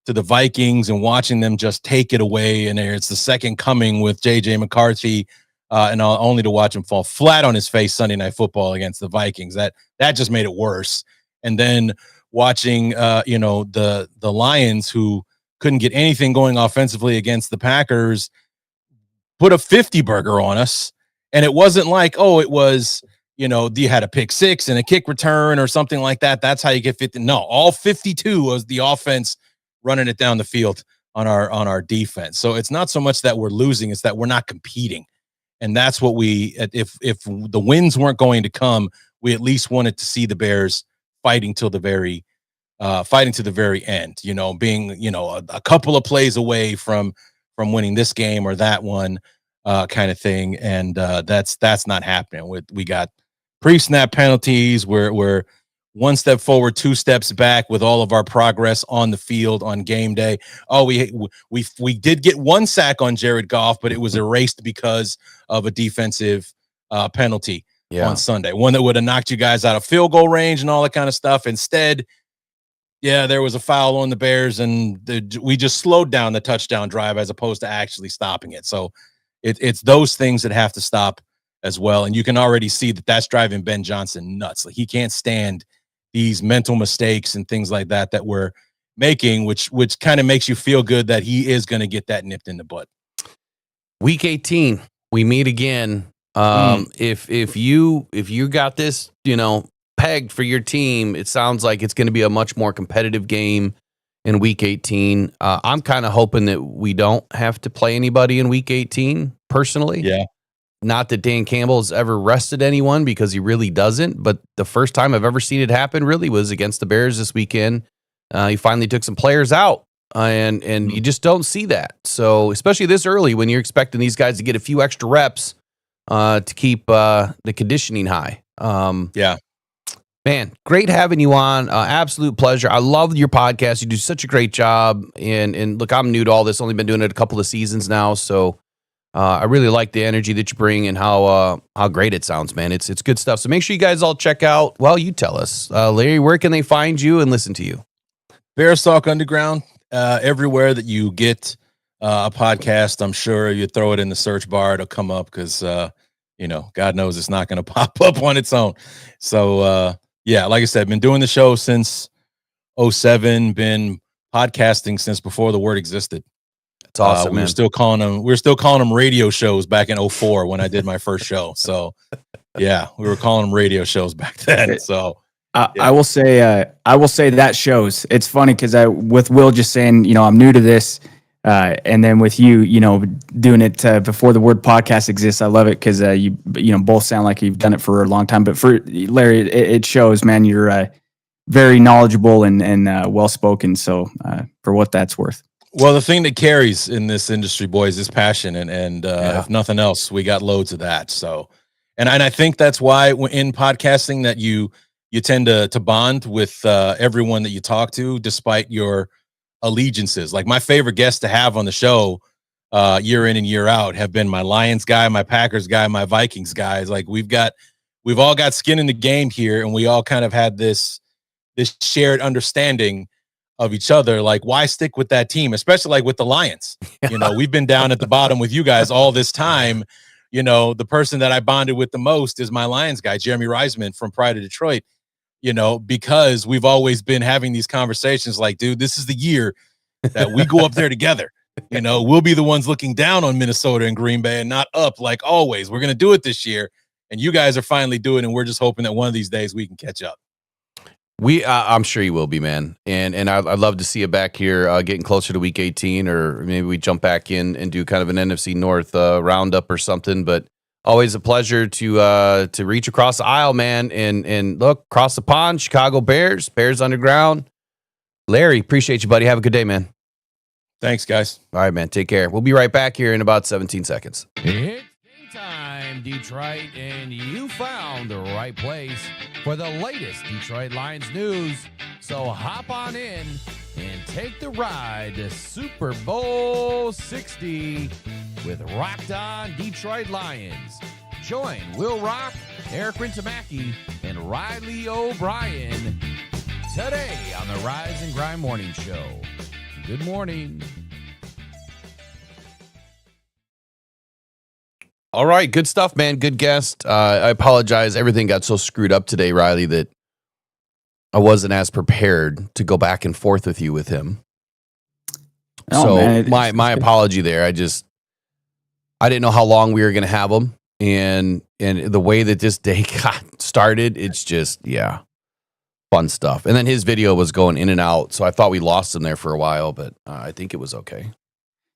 Vikings and watching them just take it away. And it's the second coming with JJ McCarthy, and only to watch him fall flat on his face Sunday Night Football against the Vikings. That just made it worse. And then watching the Lions, who couldn't get anything going offensively against the Packers, put a 50 burger on us. And it wasn't like, it was, you had a pick six and a kick return or something like that. That's how you get 50. No, all 52 was the offense running it down the field on our defense. So it's not so much that we're losing, it's that we're not competing. And that's what if the wins weren't going to come, we at least wanted to see the Bears fighting to the very end, being, a couple of plays away from winning this game or that one, kind of thing. And that's not happening. We got pre-snap penalties. We're one step forward, two steps back with all of our progress on the field on game day. We did get one sack on Jared Goff, but it was erased because of a defensive penalty on Sunday, one that would have knocked you guys out of field goal range and all that kind of stuff. Instead, there was a foul on the Bears, and we just slowed down the touchdown drive as opposed to actually stopping it. So it's those things that have to stop as well. And you can already see that that's driving Ben Johnson nuts. Like, he can't stand these mental mistakes and things like that we're making, which kind of makes you feel good that he is going to get that nipped in the butt. Week 18, we meet again. If you got this, pegged for your team, it sounds like it's going to be a much more competitive game in week 18. I'm kind of hoping that we don't have to play anybody in week 18 personally. Yeah. Not that Dan Campbell has ever rested anyone, because he really doesn't. But the first time I've ever seen it happen really was against the Bears this weekend. He finally took some players out, and you just don't see that. So especially this early, when you're expecting these guys to get a few extra reps to keep the conditioning high. Man, great having you on. Absolute pleasure. I love your podcast. You do such a great job. And look, I'm new to all this. Only been doing it a couple of seasons now, so I really like the energy that you bring and how great it sounds, man. It's good stuff. So make sure you guys all check out. Well, you tell us, Larry, where can they find you and listen to you? Bears Talk Underground, everywhere that you get a podcast. I'm sure you throw it in the search bar, it'll come up, because God knows it's not going to pop up on its own. So like I said, been doing the show since 2007, been podcasting since before the word existed. It's awesome, we man. were still calling them radio shows back in 2004 when I did my first show. So we were calling them radio shows back then. So I will say that shows. It's funny because with Will just saying, I'm new to this, and then with you, doing it before the word podcast exists. I love it because you both sound like you've done it for a long time. But for Larry, it shows, man. You're very knowledgeable and well spoken. So for what that's worth. Well, the thing that carries in this industry, boys, is passion, and if nothing else, we got loads of that. So, and I think that's why in podcasting that you tend to bond with everyone that you talk to, despite your allegiances. Like, my favorite guests to have on the show, year in and year out, have been my Lions guy, my Packers guy, my Vikings guys. Like, we've all got skin in the game here, and we all kind of had this shared understanding of each other. Like, why stick with that team, especially like with the Lions? We've been down at the bottom with you guys all this time. The person that I bonded with the most is my Lions guy, Jeremy Reisman from Pride of Detroit, because we've always been having these conversations like, dude, this is the year that we go up there together. We'll be the ones looking down on Minnesota and Green Bay and not up like always. We're going to do it this year. and you guys are finally doing it. And we're just hoping that one of these days we can catch up. I'm sure you will be, man. And I'd love to see you back here, getting closer to week 18, or maybe we jump back in and do kind of an NFC North roundup or something. But always a pleasure to reach across the aisle, man. And look, across the pond, Chicago Bears Underground. Larry, appreciate you, buddy. Have a good day, man. Thanks, guys. All right, man. Take care. We'll be right back here in about 17 seconds. It's game time, Detroit, and you found the right place for the latest Detroit Lions news. So hop on in and take the ride to Super Bowl 60 with Rockhound Detroit Lions. Join Will Rock, Eric Rintamaki, and Riley O'Brien today on the Rise and Grind Morning Show. Good morning. All right, good stuff, man. Good guest. I apologize. Everything got so screwed up today, Riley, that I wasn't as prepared to go back and forth with you with him. Oh, so man, my apology there. I didn't know how long we were going to have him, and the way that this day got started, it's just fun stuff. And then his video was going in and out, so I thought we lost him there for a while, but I think it was okay.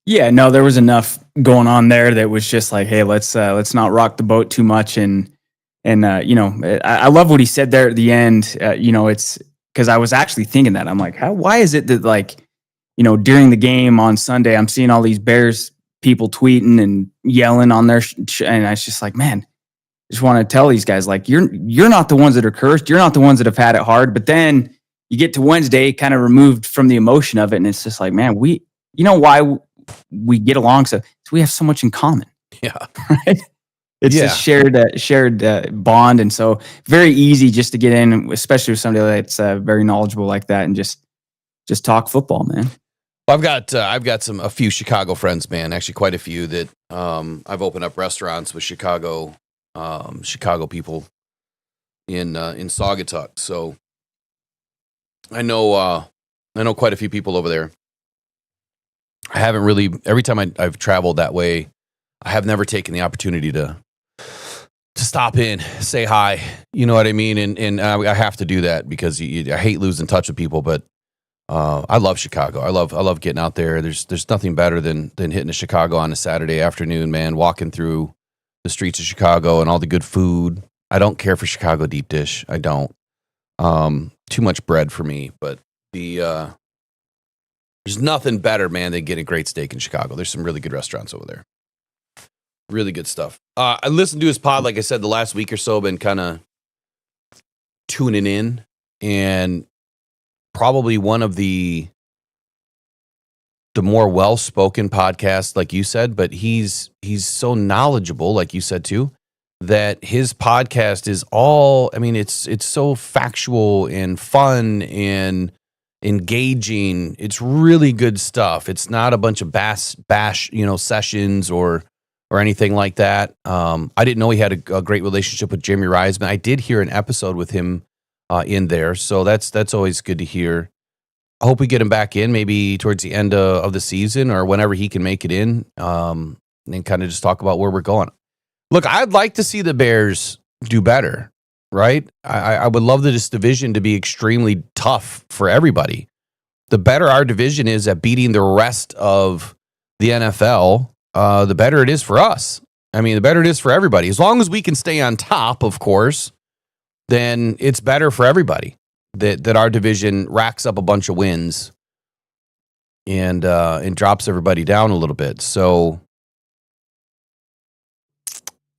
Yeah, no, there was enough going on there that was just like, hey, let's not rock the boat too much. And I love what he said there at the end. It's because I was actually thinking that. I'm like, why is it that, like, during the game on Sunday, I'm seeing all these Bears people tweeting and yelling on their and I was just like, man, I just want to tell these guys, like, you're not the ones that are cursed. You're not the ones that have had it hard. But then you get to Wednesday, kind of removed from the emotion of it, and it's just like, man, why we get along, so we have so much in common. Yeah. Right? It's a shared bond, and so very easy just to get in, especially with somebody that's very knowledgeable like that, and just talk football, man. I've got a few Chicago friends, man. Actually, quite a few that I've opened up restaurants with Chicago people in Saugatuck. So I know quite a few people over there. I haven't really, every time I've traveled that way, I have never taken the opportunity to stop in, say hi. You know what I mean? And I have to do that because I hate losing touch with people, but I love Chicago. I love getting out there. There's nothing better than hitting a Chicago on a Saturday afternoon, man, walking through the streets of Chicago and all the good food. I don't care for Chicago deep dish. I don't. Too much bread for me, but there's nothing better, man, than getting a great steak in Chicago. There's some really good restaurants over there. Really good stuff. I listened to his pod, like I said, the last week or so, been kind of tuning in, and probably one of the more well-spoken podcasts, like you said, but he's so knowledgeable, like you said too, that his podcast is all, I mean, it's so factual and fun and engaging. It's really good stuff. It's not a bunch of bash, sessions or anything like that. I didn't know he had a great relationship with Jeremy Reisman. I did hear an episode with him in there, so that's always good to hear. I hope we get him back in maybe towards the end of the season or whenever he can make it in, and kind of just talk about where we're going. Look, I'd like to see the Bears do better. Right? I would love this division to be extremely tough for everybody. The better our division is at beating the rest of the NFL, the better it is for us. I mean, the better it is for everybody. As long as we can stay on top, of course, then it's better for everybody that our division racks up a bunch of wins and drops everybody down a little bit. So,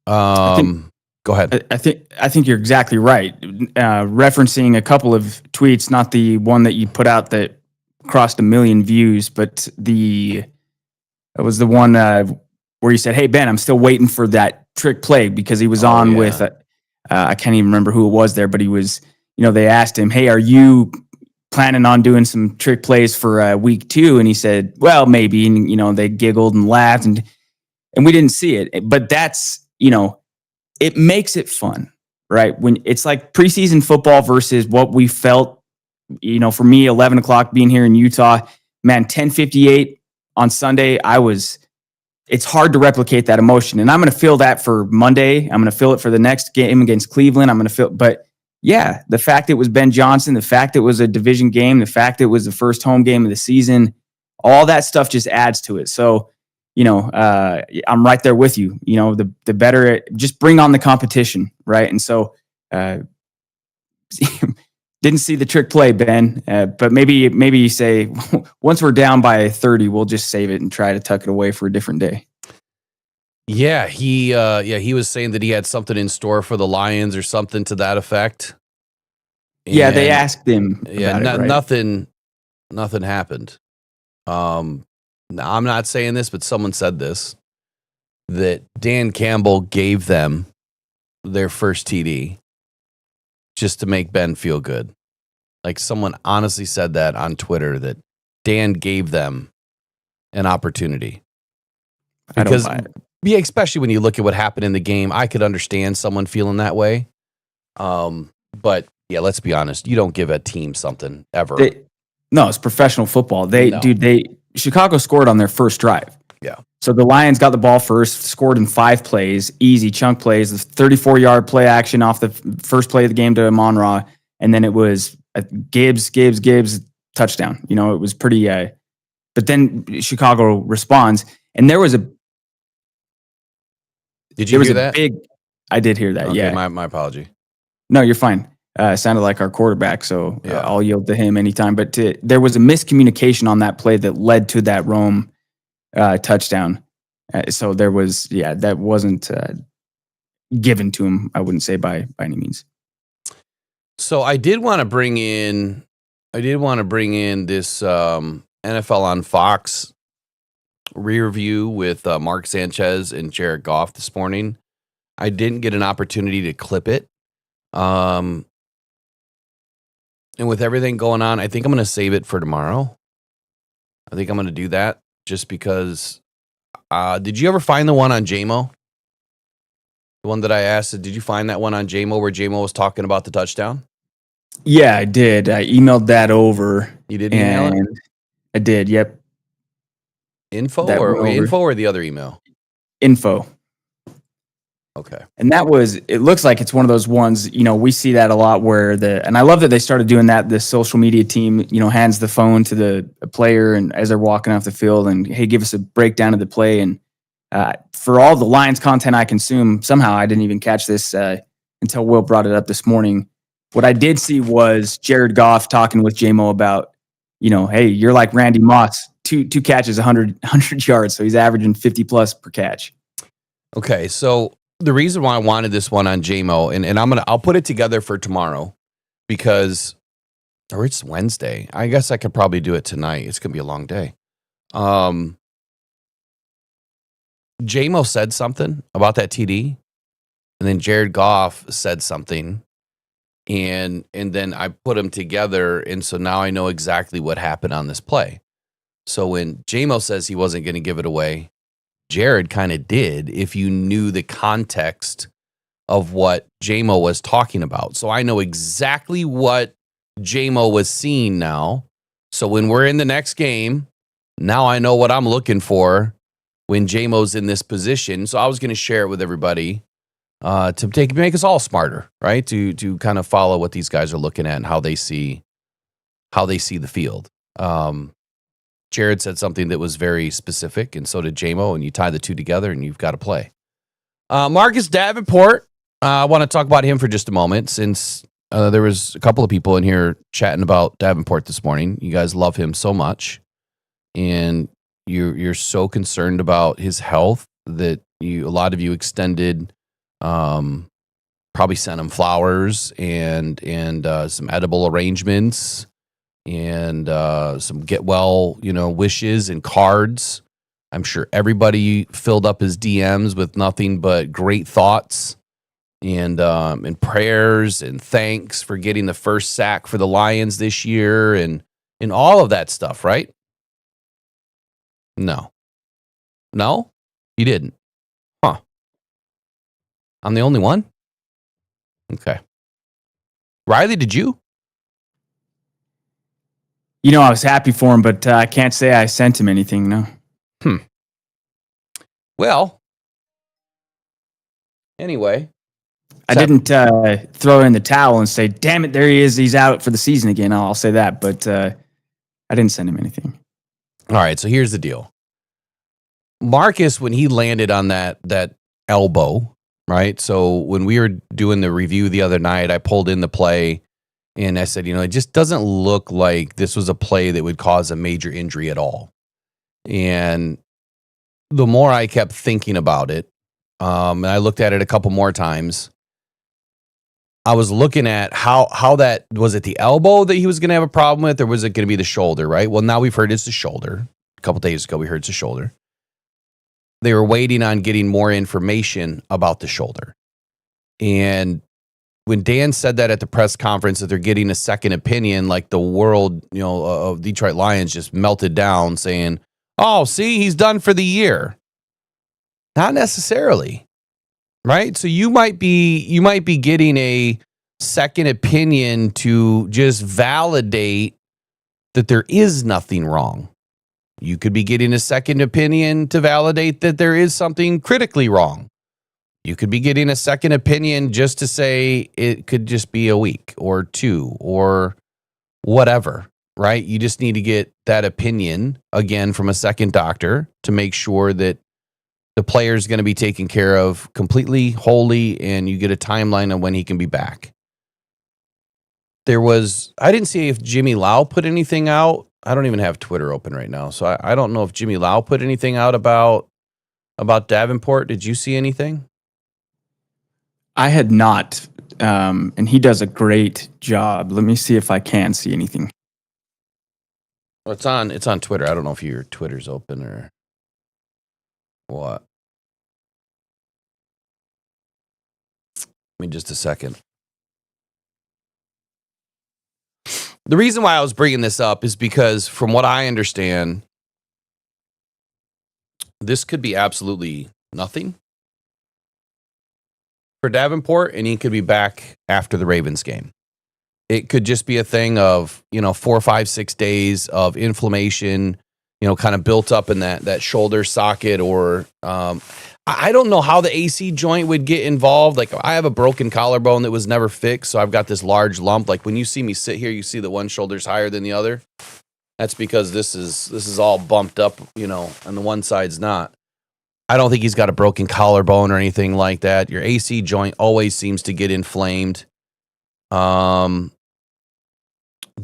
go ahead. I think you're exactly right. Referencing a couple of tweets, not the one that you put out that crossed 1 million views, but it was the one where you said, "Hey Ben, I'm still waiting for that trick play," because he was with I can't even remember who it was there, but he was, they asked him, "Hey, are you planning on doing some trick plays for week 2?" And he said, "Well, maybe." And they giggled and laughed, and we didn't see it, but that's it makes it fun, right? When it's like preseason football versus what we felt, for me, 11 o'clock being here in Utah, man, 10:58 on Sunday, I was it's hard to replicate that emotion. And I'm going to feel that for Monday. I'm going to feel it for the next game against Cleveland. I'm going to feel, but yeah, the fact it was Ben Johnson, the fact it was a division game, the fact it was the first home game of the season, all that stuff just adds to it. So, I'm right there with you. The better just bring on the competition, right? And so, didn't see the trick play, Ben. But maybe you say once we're down by 30, we'll just save it and try to tuck it away for a different day. Yeah, he was saying that he had something in store for the Lions or something to that effect. And they asked him. Nothing happened. I'm not saying this, but someone said this, that Dan Campbell gave them their first TD just to make Ben feel good. Like someone honestly said that on Twitter, that Dan gave them an opportunity. Because, especially when you look at what happened in the game, I could understand someone feeling that way. But yeah, let's be honest. You don't give a team something ever. No, it's professional football. Chicago scored on their first drive. Yeah. So the Lions got the ball first, scored in 5 plays, easy chunk plays, the 34-yard play action off the first play of the game to Amon-Ra, and then it was a Gibbs, touchdown. It was pretty, but then Chicago responds, and there was a... Did you hear that? I did hear that, okay, yeah. My apology. No, you're fine. Sounded like our quarterback, so I'll yield to him anytime. But there was a miscommunication on that play that led to that Rome touchdown. So there was, that wasn't given to him, I wouldn't say by any means. So I did want to bring in this NFL on Fox re-review with Mark Sanchez and Jared Goff this morning. I didn't get an opportunity to clip it. And with everything going on, I think I'm going to save it for tomorrow. I think I'm going to do that just because. Did you ever find the one on JMO? The one that I asked, did you find that one on JMO where JMO was talking about the touchdown? Yeah, I did. I emailed that over. You did email it? I did, yep. Info or the other email? Info. Okay. And it looks like it's one of those ones, we see that a lot where and I love that they started doing that. The social media team, hands the phone to the player and as they're walking off the field and, hey, give us a breakdown of the play. And for all the Lions content I consume, somehow I didn't even catch this until Will brought it up this morning. What I did see was Jared Goff talking with JMO about, hey, you're like Randy Moss, two catches, 100 yards. So he's averaging 50 plus per catch. Okay. So the reason why I wanted this one on JMO, and I'll put it together for tomorrow because, or it's Wednesday. I guess I could probably do it tonight. It's going to be a long day. JMO said something about that TD, and then Jared Goff said something, and then I put them together, and so now I know exactly what happened on this play. So when JMO says he wasn't going to give it away, Jared kind of did if you knew the context of what JMO was talking about. So I know exactly what JMO was seeing now. So when we're in the next game, now I know what I'm looking for when JMO's in this position. So I was going to share it with everybody to make us all smarter, right? To kind of follow what these guys are looking at and how they see the field. Jared said something that was very specific, and so did JMO, and you tie the two together, and you've got to play. Marcus Davenport, I want to talk about him for just a moment, since there was a couple of people in here chatting about Davenport this morning. You guys love him so much, and you're so concerned about his health that a lot of you extended, probably sent him flowers and some edible arrangements. And some get well, wishes and cards. I'm sure everybody filled up his DMs with nothing but great thoughts and prayers and thanks for getting the first sack for the Lions this year and all of that stuff, right? No, you didn't. Huh? I'm the only one? Okay. Riley, did you? I was happy for him, but I can't say I sent him anything, no. Well, anyway. I didn't throw in the towel and say, damn it, there he is. He's out for the season again. I'll say that. But I didn't send him anything. All right, so here's the deal. Marcus, when he landed on that elbow, right? So when we were doing the review the other night, I pulled in the play and I said, it just doesn't look like this was a play that would cause a major injury at all. And the more I kept thinking about it, and I looked at it a couple more times, I was looking at how that, was it the elbow that he was going to have a problem with, or was it going to be the shoulder, right? Well, now we've heard it's the shoulder. A couple days ago, we heard it's the shoulder. They were waiting on getting more information about the shoulder. And when Dan said that at the press conference that they're getting a second opinion, like the world, of Detroit Lions just melted down saying, oh, see, he's done for the year. Not necessarily. Right? So you might be getting a second opinion to just validate that there is nothing wrong. You could be getting a second opinion to validate that there is something critically wrong. You could be getting a second opinion just to say it could just be a week or two or whatever, right? You just need to get that opinion again from a second doctor to make sure that the player is going to be taken care of completely, wholly, and you get a timeline on when he can be back. I didn't see if Jimmy Lau put anything out. I don't even have Twitter open right now, so I don't know if Jimmy Lau put anything out about Davenport. Did you see anything? I had not, and he does a great job. Let me see if I can see anything. Well, it's on Twitter. I don't know if your Twitter's open or what. Give me just a second. The reason why I was bringing this up is because, from what I understand, this could be absolutely nothing for Davenport, and he could be back after the Ravens game. It could just be a thing of, 4, 5, 6 days of inflammation, kind of built up in that shoulder socket, or I don't know how the AC joint would get involved. Like, I have a broken collarbone that was never fixed, so I've got this large lump. Like, when you see me sit here, you see that one shoulder's higher than the other. That's because this is all bumped up, and the one side's not. I don't think he's got a broken collarbone or anything like that. Your AC joint always seems to get inflamed.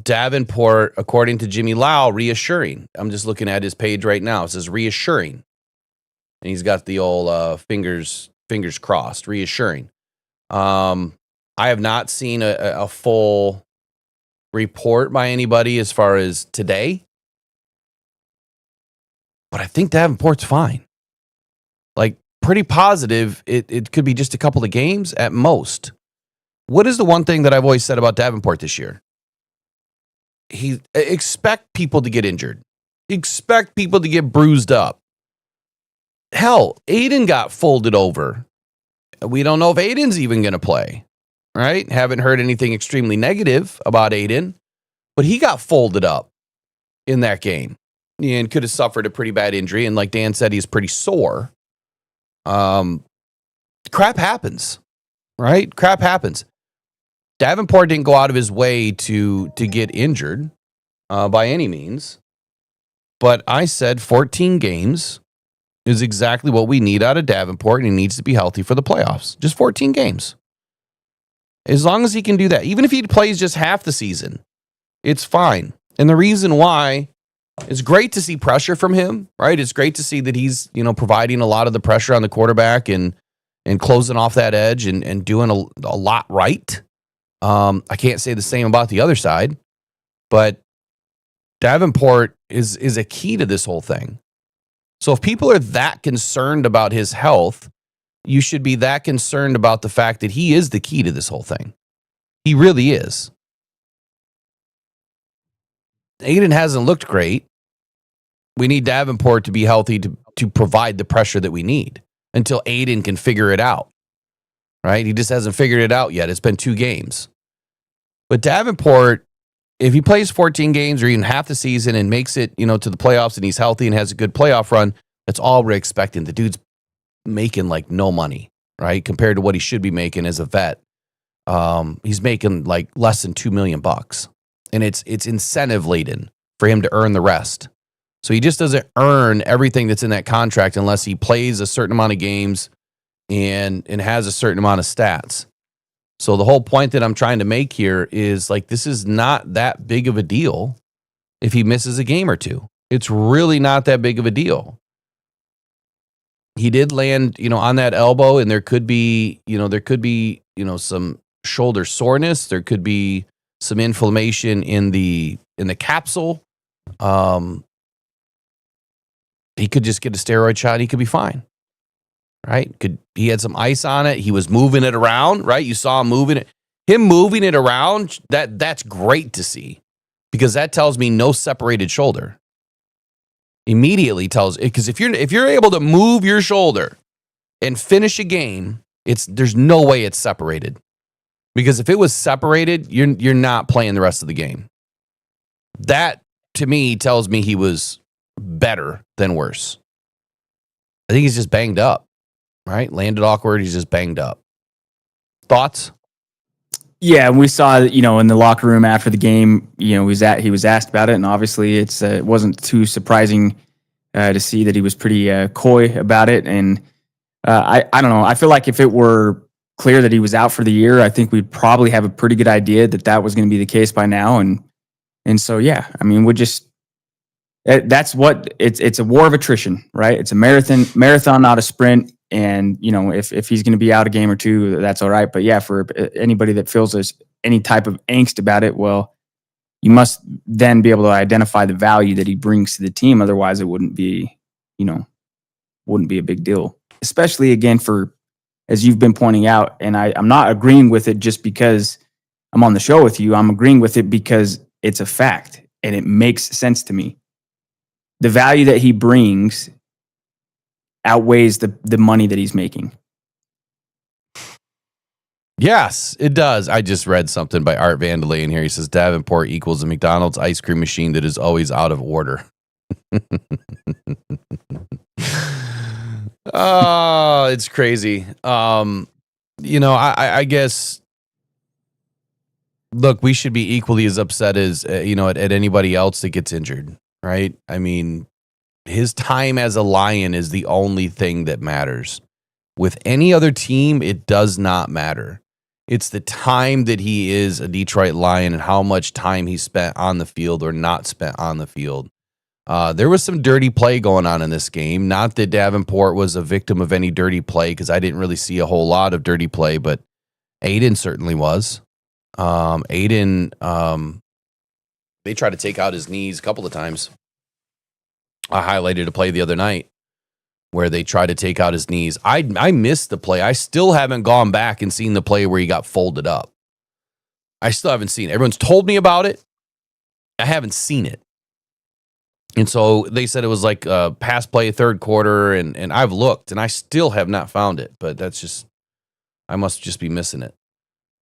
Davenport, according to Jimmy Lau, reassuring. I'm just looking at his page right now. It says reassuring. And he's got the old fingers crossed, reassuring. I have not seen a full report by anybody as far as today. But I think Davenport's fine. Like, pretty positive. It could be just a couple of games at most. What is the one thing that I've always said about Davenport this year? Expect people to get injured. Expect people to get bruised up. Hell, Aiden got folded over. We don't know if Aiden's even going to play, right? Haven't heard anything extremely negative about Aiden, but he got folded up in that game and could have suffered a pretty bad injury. And like Dan said, he's pretty sore. Crap happens, right? Crap happens. Davenport didn't go out of his way to get injured by any means. But I said 14 games is exactly what we need out of Davenport, and he needs to be healthy for the playoffs. Just 14 games. As long as he can do that, even if he plays just half the season, it's fine. And the reason why, it's great to see pressure from him, right? It's great to see that he's, providing a lot of the pressure on the quarterback and closing off that edge and doing a lot right. I can't say the same about the other side, but Davenport is a key to this whole thing. So if people are that concerned about his health, you should be that concerned about the fact that he is the key to this whole thing. He really is. Aiden hasn't looked great. We need Davenport to be healthy to provide the pressure that we need until Aiden can figure it out. Right? He just hasn't figured it out yet. It's been 2 games. But Davenport, if he plays 14 games or even half the season and makes it, to the playoffs and he's healthy and has a good playoff run, that's all we're expecting. The dude's making like no money, right? Compared to what he should be making as a vet. He's making like less than $2 million, and it's incentive laden for him to earn the rest. So he just doesn't earn everything that's in that contract unless he plays a certain amount of games and has a certain amount of stats. So the whole point that I'm trying to make here is like, this is not that big of a deal if he misses a game or two. It's really not that big of a deal. He did land, on that elbow, and there could be some shoulder soreness. There could be some inflammation in the capsule. He could just get a steroid shot. He could be fine, right? He had some ice on it. He was moving it around, right? You saw him moving it. Him moving it around, that's great to see, because that tells me no separated shoulder. Immediately tells, because if you're able to move your shoulder and finish a game, there's no way it's separated. Because if it was separated, you're not playing the rest of the game. That to me tells me he was better than worse. I think he's just banged up, right? Landed awkward. He's just banged up. Thoughts? Yeah, we saw, in the locker room after the game, he was asked about it, and obviously it wasn't too surprising to see that he was pretty coy about it. And I don't know. I feel like if it were clear that he was out for the year, I think we'd probably have a pretty good idea that was going to be the case by now. And so, yeah, I mean, that's what it's a war of attrition, right? It's a marathon, not a sprint. And, if he's going to be out a game or two, that's all right. But yeah, for anybody that feels there's any type of angst about it, well, you must then be able to identify the value that he brings to the team. Otherwise it wouldn't be a big deal, especially again as you've been pointing out. And I'm not agreeing with it just because I'm on the show with you. I'm agreeing with it because it's a fact and it makes sense to me. The value that he brings outweighs the money that he's making. Yes, it does. I just read something by Art Vandelay in here. He says Davenport equals a McDonald's ice cream machine that is always out of order. Oh, it's crazy. I guess, look, we should be equally as upset as, at anybody else that gets injured, right? I mean, his time as a Lion is the only thing that matters. With any other team, it does not matter. It's the time that he is a Detroit Lion and how much time he spent on the field or not spent on the field. There was some dirty play going on in this game. Not that Davenport was a victim of any dirty play, because I didn't really see a whole lot of dirty play, but Aiden certainly was. Aiden, they tried to take out his knees a couple of times. I highlighted a play the other night where they tried to take out his knees. I missed the play. I still haven't gone back and seen the play where he got folded up. I still haven't seen it. Everyone's told me about it. I haven't seen it. And so they said it was like a pass play, third quarter, and I've looked, and I still have not found it. But that's just, I must just be missing it.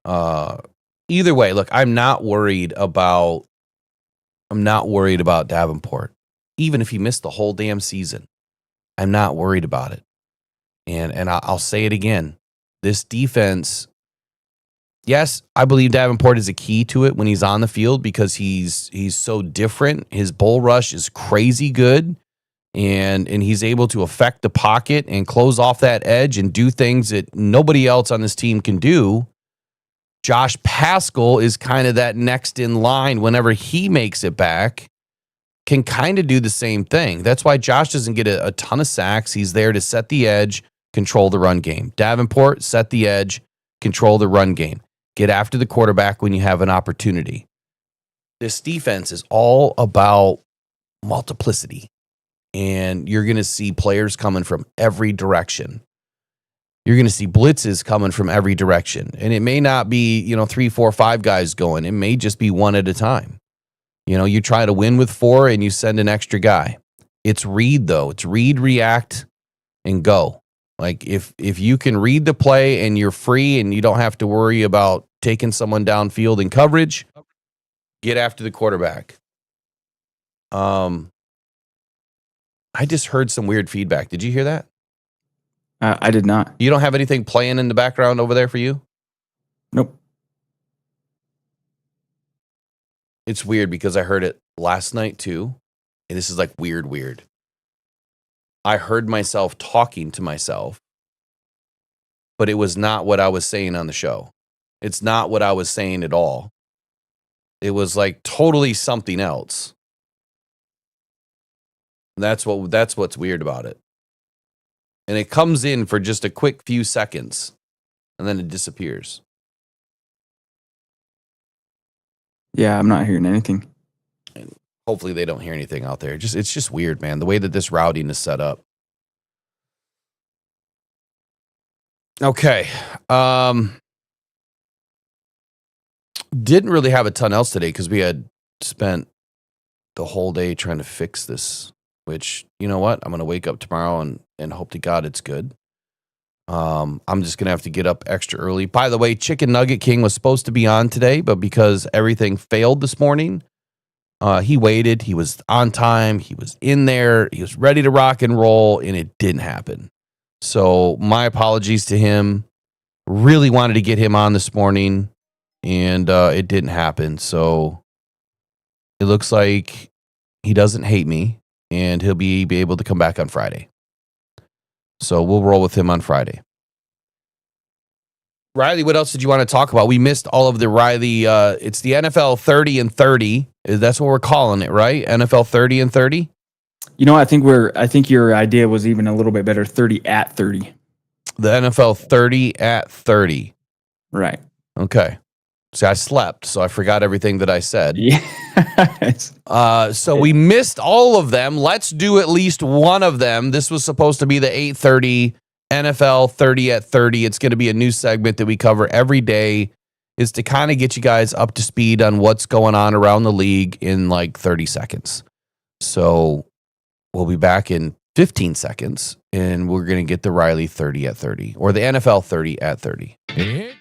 Either way, look, I'm not worried about Davenport. Even if he missed the whole damn season, I'm not worried about it. And I'll say it again. This defense, yes, I believe Davenport is a key to it when he's on the field, because he's so different. His bull rush is crazy good, and he's able to affect the pocket and close off that edge and do things that nobody else on this team can do. Josh Paschal is kind of that next in line. Whenever he makes it back, can kind of do the same thing. That's why Josh doesn't get a ton of sacks. He's there to set the edge, control the run game. Davenport, set the edge, control the run game. Get after the quarterback when you have an opportunity. This defense is all about multiplicity, and you're going to see players coming from every direction. You're going to see blitzes coming from every direction, and it may not be 3, 4, 5 guys going. It may just be one at a time. You try to win with 4 and you send an extra guy. It's read, though. It's read, react, and go. Like if you can read the play and you're free and you don't have to worry about taking someone downfield in coverage, get after the quarterback. I just heard some weird feedback. Did you hear that? I did not. You don't have anything playing in the background over there for you? Nope. It's weird because I heard it last night too. And this is like weird. I heard myself talking to myself, but it was not what I was saying on the show. It's not what I was saying at all. It was like totally something else. That's what's weird about it. And it comes in for just a quick few seconds and then it disappears. Yeah, I'm not hearing anything. And hopefully they don't hear anything out there. It's just weird, man, the way that this routing is set up. Okay. Didn't really have a ton else today because we had spent the whole day trying to fix this, which, you know what? I'm going to wake up tomorrow and hope to God it's good. I'm just going to have to get up extra early. By the way, Chicken Nugget King was supposed to be on today, but because everything failed this morning, he waited. He was on time. He was in there. He was ready to rock and roll, and it didn't happen. So my apologies to him. Really wanted to get him on this morning, and it didn't happen. So it looks like he doesn't hate me, and he'll be able to come back on Friday. So we'll roll with him on Friday. Riley, what else did you want to talk about? We missed all of the Riley. It's the NFL 30 and 30. That's what we're calling it, right? NFL 30 and 30. You know, I think your idea was even a little bit better. 30 at 30. The NFL 30 at 30. Right. Okay. See, I slept, so I forgot everything that I said. Yes. So we missed all of them. Let's do at least one of them. This was supposed to be the 8:30 NFL 30 at 30. It's going to be a new segment that we cover every day, is to kind of get you guys up to speed on what's going on around the league in like 30 seconds. So we'll be back in 15 seconds, and we're going to get the Riley 30 at 30, or the NFL 30 at 30. It's game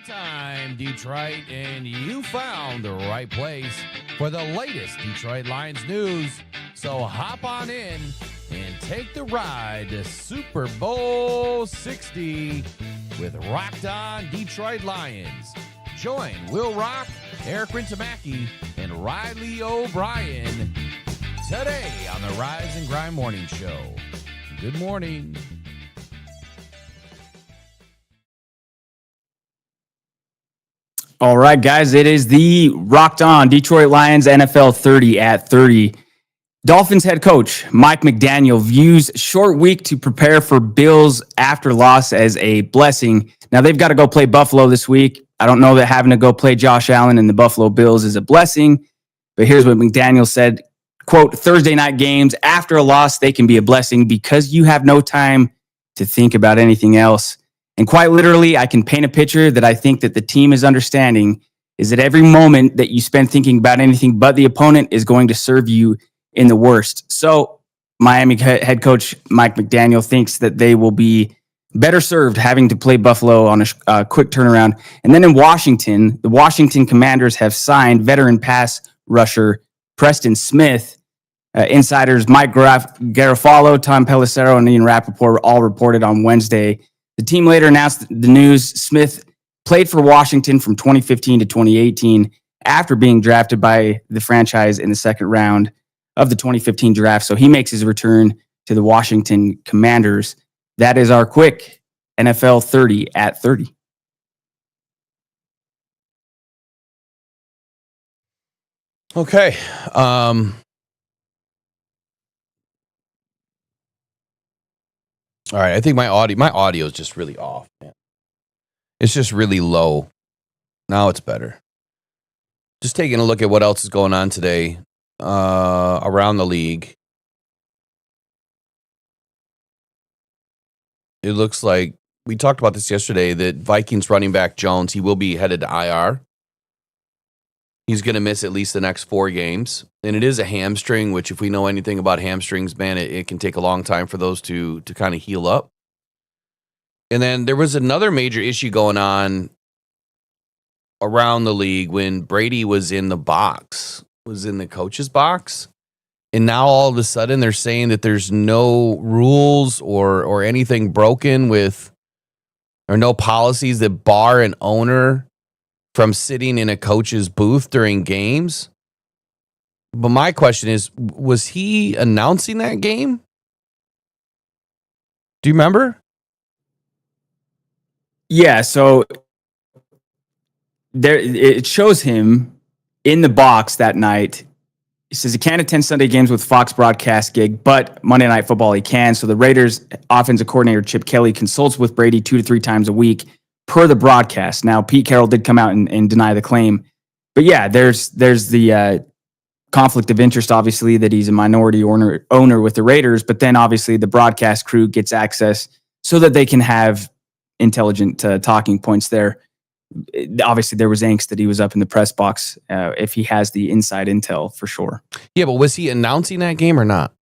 time, Detroit, and you found the right place for the latest Detroit Lions news. So hop on in and take the ride to Super Bowl 60 with Rocked On Detroit Lions. Join Will Rock, Eric Rintamaki, and Riley O'Brien today on the Rise and Grind Morning Show. Good morning. All right, guys, it is the Rocked On Detroit Lions NFL 30 at 30. Dolphins head coach Mike McDaniel views short week to prepare for Bills after loss as a blessing. Now, they've got to go play Buffalo this week. I don't know that having to go play Josh Allen and the Buffalo Bills is a blessing, but here's what McDaniel said, quote, Thursday night games after a loss, they can be a blessing because you have no time to think about anything else. And quite literally, I can paint a picture that I think that the team is understanding is that every moment that you spend thinking about anything but the opponent is going to serve you in the worst. So Miami head coach Mike McDaniel thinks that they will be better served having to play Buffalo on a quick turnaround. And then in Washington, the Washington Commanders have signed veteran pass rusher Preston Smith. Insiders Mike Garafalo, Tom Pelissero, and Ian Rappaport all reported on Wednesday. The team later announced the news. Smith played for Washington from 2015 to 2018 after being drafted by the franchise in the second round of the 2015 draft. So he makes his return to the Washington Commanders. That is our quick NFL 30 at 30. Okay. All right, I think my audio is just really off, man. It's just really low. Now it's better. Just taking a look at what else is going on today around the league. It looks like we talked about this yesterday, that Vikings running back Jones, he will be headed to IR. He's going to miss at least the next 4 games. And it is a hamstring, which if we know anything about hamstrings, man, it can take a long time for those to kind of heal up. And then there was another major issue going on around the league when Brady was in the box, was in the coach's box. And now all of a sudden they're saying that there's no rules or anything broken with, or no policies that bar an owner from sitting in a coach's booth during games. But my question is, was he announcing that game? Do you remember? Yeah, so there it shows him in the box that night. He says he can't attend Sunday games with Fox broadcast gig, but Monday Night Football he can. So the Raiders offensive coordinator Chip Kelly consults with Brady 2 to 3 times a week per the broadcast. Now, Pete Carroll did come out and deny the claim. But yeah, there's the conflict of interest, obviously, that he's a minority owner with the Raiders. But then obviously the broadcast crew gets access so that they can have intelligent talking points there. Obviously, there was angst that he was up in the press box if he has the inside intel for sure. Yeah, but was he announcing that game or not?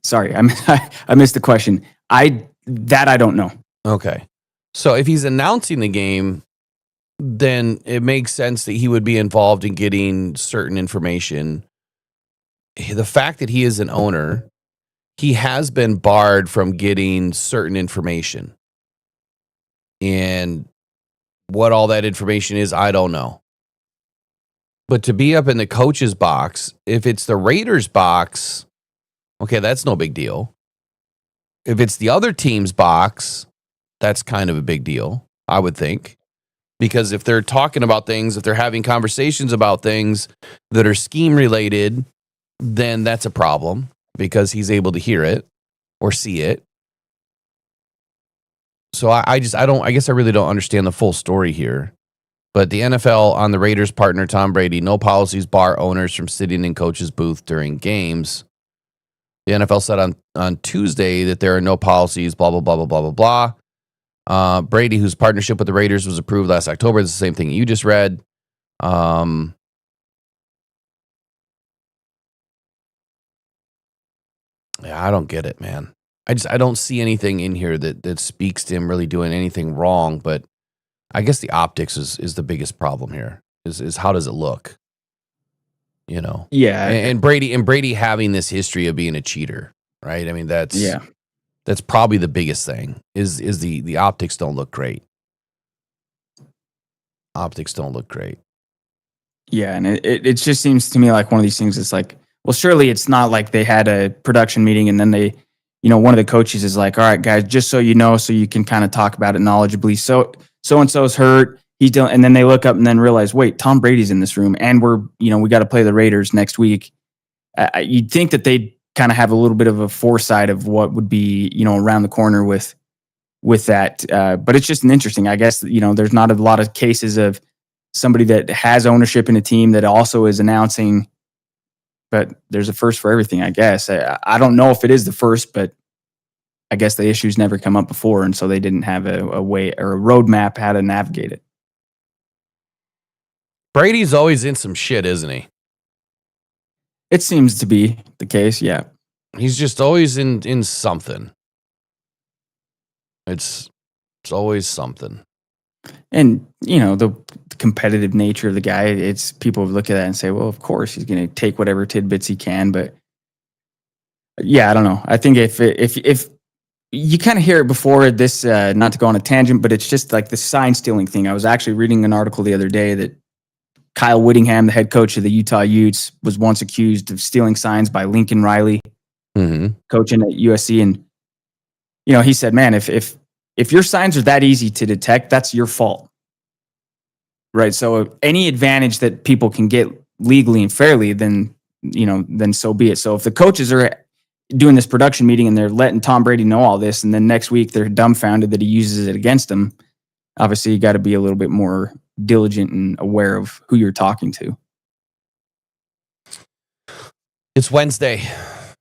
Sorry, I missed the question. I don't know. Okay. So if he's announcing the game, then it makes sense that he would be involved in getting certain information. The fact that he is an owner, he has been barred from getting certain information. And what all that information is, I don't know. But to be up in the coach's box, if it's the Raiders box, okay, that's no big deal. If it's the other team's box, that's kind of a big deal, I would think. Because if they're talking about things, if they're having conversations about things that are scheme related, then that's a problem because he's able to hear it or see it. So I guess I really don't understand the full story here. But the NFL on the Raiders partner Tom Brady, no policies bar owners from sitting in coach's booth during games. The NFL said on Tuesday that there are no policies, blah, blah, blah, blah, blah, blah, blah. Brady, whose partnership with the Raiders was approved last October, is the same thing you just read. Yeah, I don't get it, man. I don't see anything in here that speaks to him really doing anything wrong, but I guess the optics is the biggest problem here. Is how does it look? You know? Yeah. And Brady having this history of being a cheater, right? I mean, that's probably the biggest thing. Is the optics don't look great. Optics don't look great. Yeah, and it just seems to me like one of these things is like, well, surely it's not like they had a production meeting and then they, one of the coaches is like, all right, guys, just so you know, so you can kind of talk about it knowledgeably. So-and-so's hurt. He's doing, and then they look up and then realize, wait, Tom Brady's in this room and we got to play the Raiders next week. You'd think that they'd kind of have a little bit of a foresight of what would be, around the corner with that. But it's just an interesting, I guess, there's not a lot of cases of somebody that has ownership in a team that also is announcing, but there's a first for everything, I guess. I don't know if it is the first, but I guess the issues never come up before. And so they didn't have a way or a roadmap how to navigate it. Brady's always in some shit, isn't he? It seems to be the case. Yeah. He's just always in something. It's always something. And, the competitive nature of the guy, it's people look at that and say, well, of course he's going to take whatever tidbits he can. But yeah, I don't know. I think if you kind of hear it before this, not to go on a tangent, but it's just like the sign stealing thing. I was actually reading an article the other day that Kyle Whittingham, the head coach of the Utah Utes, was once accused of stealing signs by Lincoln Riley, coaching at USC. And, he said, man, if your signs are that easy to detect, that's your fault. Right. So any advantage that people can get legally and fairly, then so be it. So if the coaches are doing this production meeting and they're letting Tom Brady know all this, and then next week they're dumbfounded that he uses it against them, obviously you got to be a little bit more diligent and aware of who you're talking to. It's Wednesday,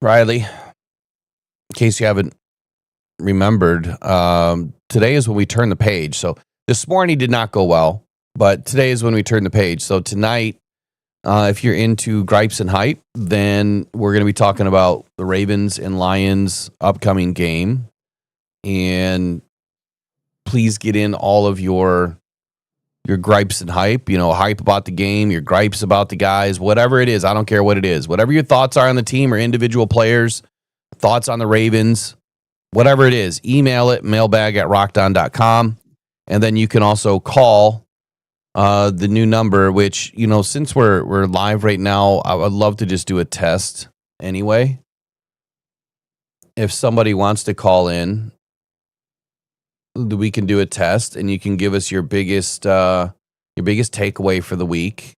Riley. In case you haven't remembered, today is when we turn the page. So this morning did not go well, but today is when we turn the page. So tonight, if you're into gripes and hype, then we're going to be talking about the Ravens and Lions upcoming game. And please get in all of your your gripes and hype, hype about the game, your gripes about the guys, whatever it is. I don't care what it is. Whatever your thoughts are on the team or individual players, thoughts on the Ravens, whatever it is, email it, mailbag@rockdown.com. And then you can also call the new number, which, since we're live right now, I would love to just do a test anyway. If somebody wants to call in, we can do a test, and you can give us your biggest takeaway for the week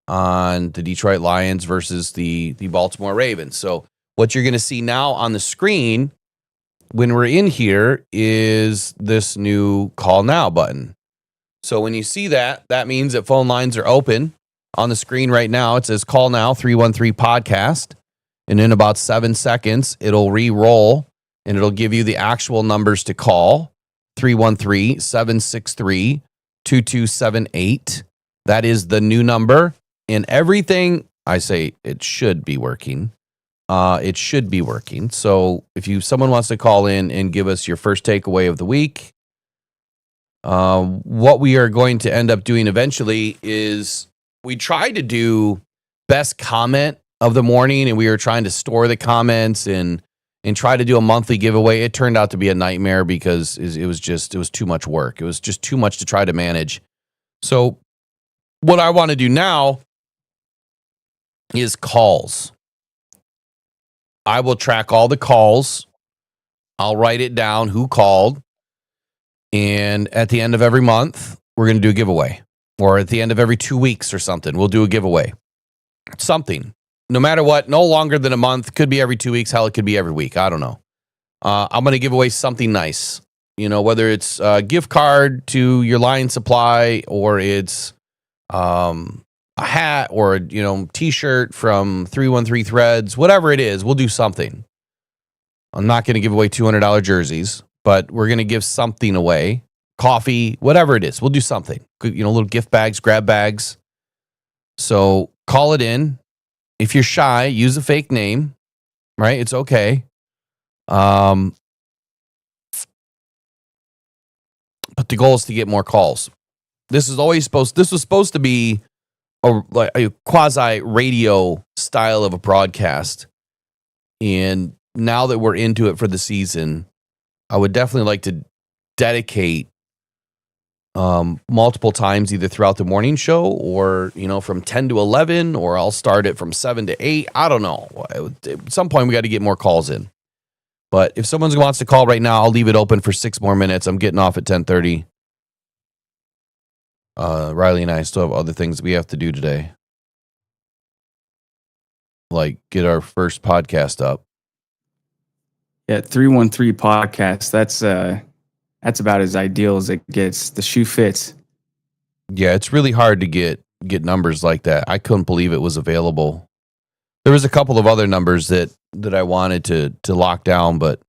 on the Detroit Lions versus the Baltimore Ravens. So what you're going to see now on the screen when we're in here is this new call now button. So when you see that, that means that phone lines are open. On the screen right now, it says call now 313 podcast. And in about 7 seconds, it'll re-roll and it'll give you the actual numbers to call. 313-763-2278. That is the new number. And everything, I say it should be working. It should be working. So if someone wants to call in and give us your first takeaway of the week, what we are going to end up doing eventually is we tried to do best comment of the morning, and we were trying to store the comments and try to do a monthly giveaway. It turned out to be a nightmare because it was too much work. It was just too much to try to manage. So what I want to do now is calls. I will track all the calls. I'll write it down who called. And at the end of every month, we're going to do a giveaway. Or at the end of every 2 weeks or something, we'll do a giveaway. Something. No matter what, no longer than a month. Could be every 2 weeks. Hell, it could be every week. I don't know. I'm going to give away something nice. Whether it's a gift card to your Lion Supply, or it's a hat, or T-shirt from 313 Threads, whatever it is, we'll do something. I'm not going to give away $200 jerseys, but we're going to give something away. Coffee, whatever it is, we'll do something. Little gift bags, grab bags. So call it in. If you're shy, use a fake name, right? It's okay. But the goal is to get more calls. This was supposed to be a quasi radio style of a broadcast. And now that we're into it for the season, I would definitely like to dedicate multiple times, either throughout the morning show or, from 10 to 11, or I'll start it from 7 to 8. I don't know. At some point, we got to get more calls in. But if someone wants to call right now, I'll leave it open for 6 more minutes. I'm getting off at 10:30. Riley and I still have other things we have to do today, like get our first podcast up. Yeah, 313 podcast. That's about as ideal as it gets. The shoe fits. Yeah, it's really hard to get numbers like that. I couldn't believe it was available. There was a couple of other numbers that I wanted to lock down, but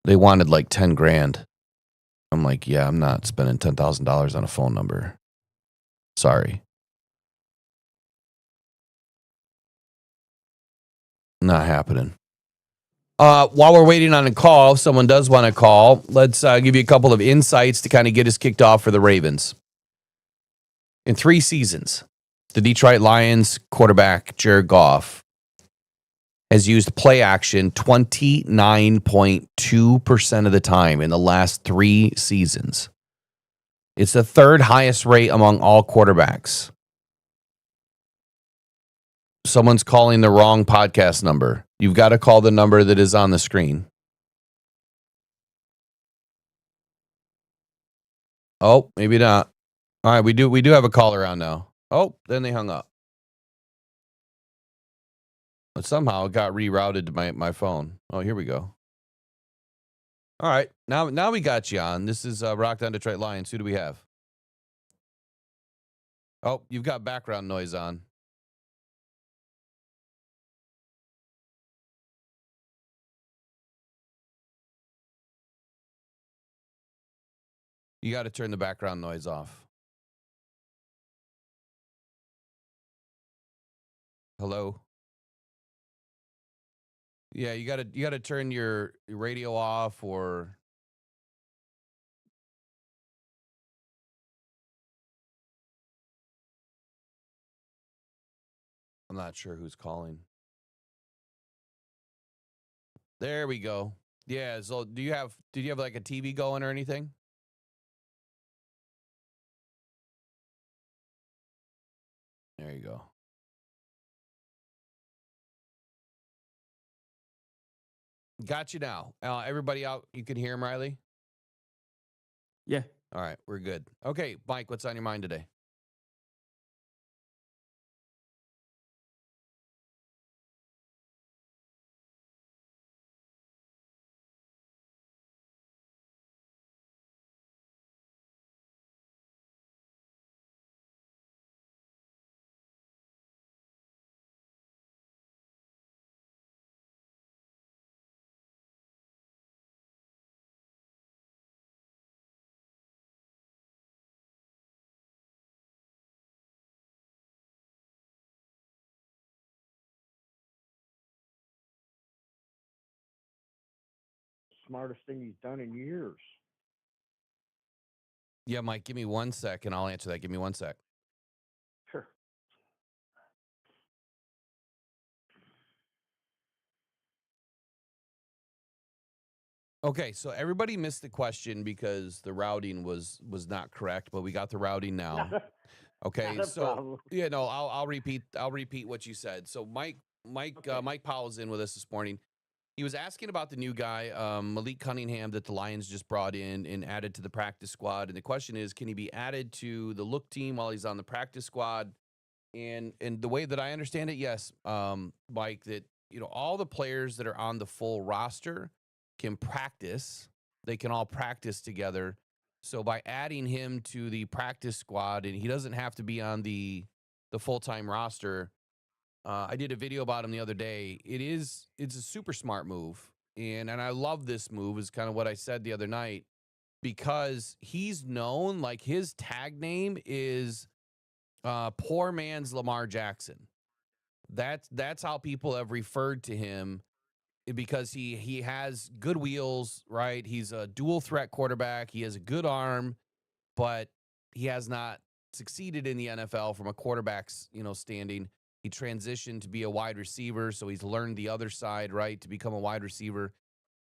they wanted like 10 grand. I'm like, yeah, I'm not spending $10,000 on a phone number. Sorry. Not happening. While we're waiting on a call, if someone does want to call, let's give you a couple of insights to kind of get us kicked off for the Ravens. In 3 seasons, the Detroit Lions quarterback, Jared Goff, has used play action 29.2% of the time in the last 3 seasons. It's the 3rd highest rate among all quarterbacks. Someone's calling the wrong podcast number. You've got to call the number that is on the screen. Oh, maybe not. All right, we do have a caller on now. Oh, then they hung up. But somehow it got rerouted to my phone. Oh, here we go. All right, now we got you on. This is Rockdown Detroit Lions. Who do we have? Oh, you've got background noise on. You got to turn the background noise off. Hello? Yeah, you got to turn your radio off, or I'm not sure who's calling. There we go. Yeah. So did you have like a TV going or anything? There you go. Got you now. Everybody out, you can hear him, Riley? Yeah. All right, we're good. Okay, Mike, what's on your mind today? Smartest thing he's done in years. Yeah, Mike, give me 1 sec and I'll answer that. Give me 1 sec. Sure. Okay, so everybody missed the question because the routing was not correct, but we got the routing now. Okay, Not a so problem. yeah, no, I'll repeat what you said. So Mike Powell's in with us this morning. He was asking about the new guy, Malik Cunningham, that the Lions just brought in and added to the practice squad. And the question is, can he be added to the look team while he's on the practice squad? And the way that I understand it, yes, Mike, that all the players that are on the full roster can practice. They can all practice together. So by adding him to the practice squad, and he doesn't have to be on the full-time roster. I did a video about him the other day. It's a super smart move. And I love this move, is kind of what I said the other night, because he's known, like his tag name is poor man's Lamar Jackson. That's how people have referred to him, because he has good wheels, right? He's a dual threat quarterback. He has a good arm, but he has not succeeded in the NFL from a quarterback's, standing. He transitioned to be a wide receiver, so he's learned the other side, right, to become a wide receiver.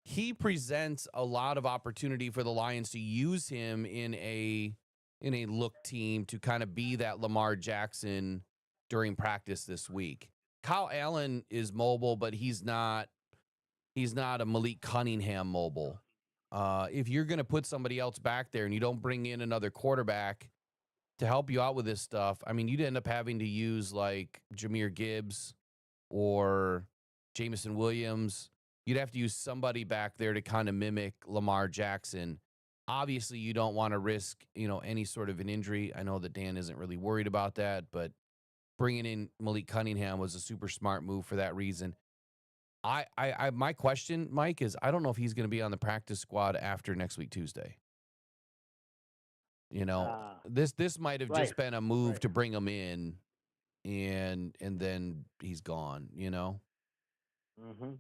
He presents a lot of opportunity for the Lions to use him in a look team to kind of be that Lamar Jackson during practice this week. Kyle Allen is mobile, but he's not a Malik Cunningham mobile. If you're going to put somebody else back there and you don't bring in another quarterback to help you out with this stuff, I mean, you'd end up having to use like Jahmyr Gibbs or Jameson Williams. You'd have to use somebody back there to kind of mimic Lamar Jackson. Obviously, you don't want to risk, any sort of an injury. I know that Dan isn't really worried about that, but bringing in Malik Cunningham was a super smart move for that reason. My question, Mike, is I don't know if he's going to be on the practice squad after next week, Tuesday. This might have just been a move to bring him in, and then he's gone. Mm-hmm.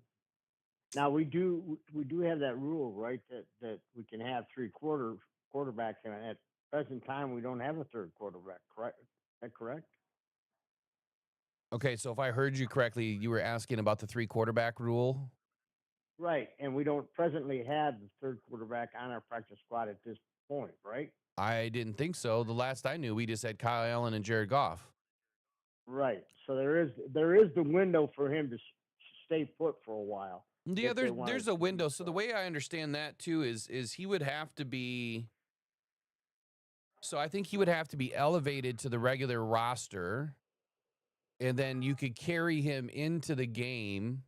Now we do have that rule, right? That we can have three quarterbacks, and at present time we don't have a third quarterback. Correct? Is that correct? Okay, so if I heard you correctly, you were asking about the 3 quarterback rule. Right, and we don't presently have the third quarterback on our practice squad at this point, right? I didn't think so. The last I knew, we just had Kyle Allen and Jared Goff. Right. So there is the window for him to stay put for a while. Yeah, there's a window. So the way I understand that too is he would have to be. So I think he would have to be elevated to the regular roster, and then you could carry him into the game,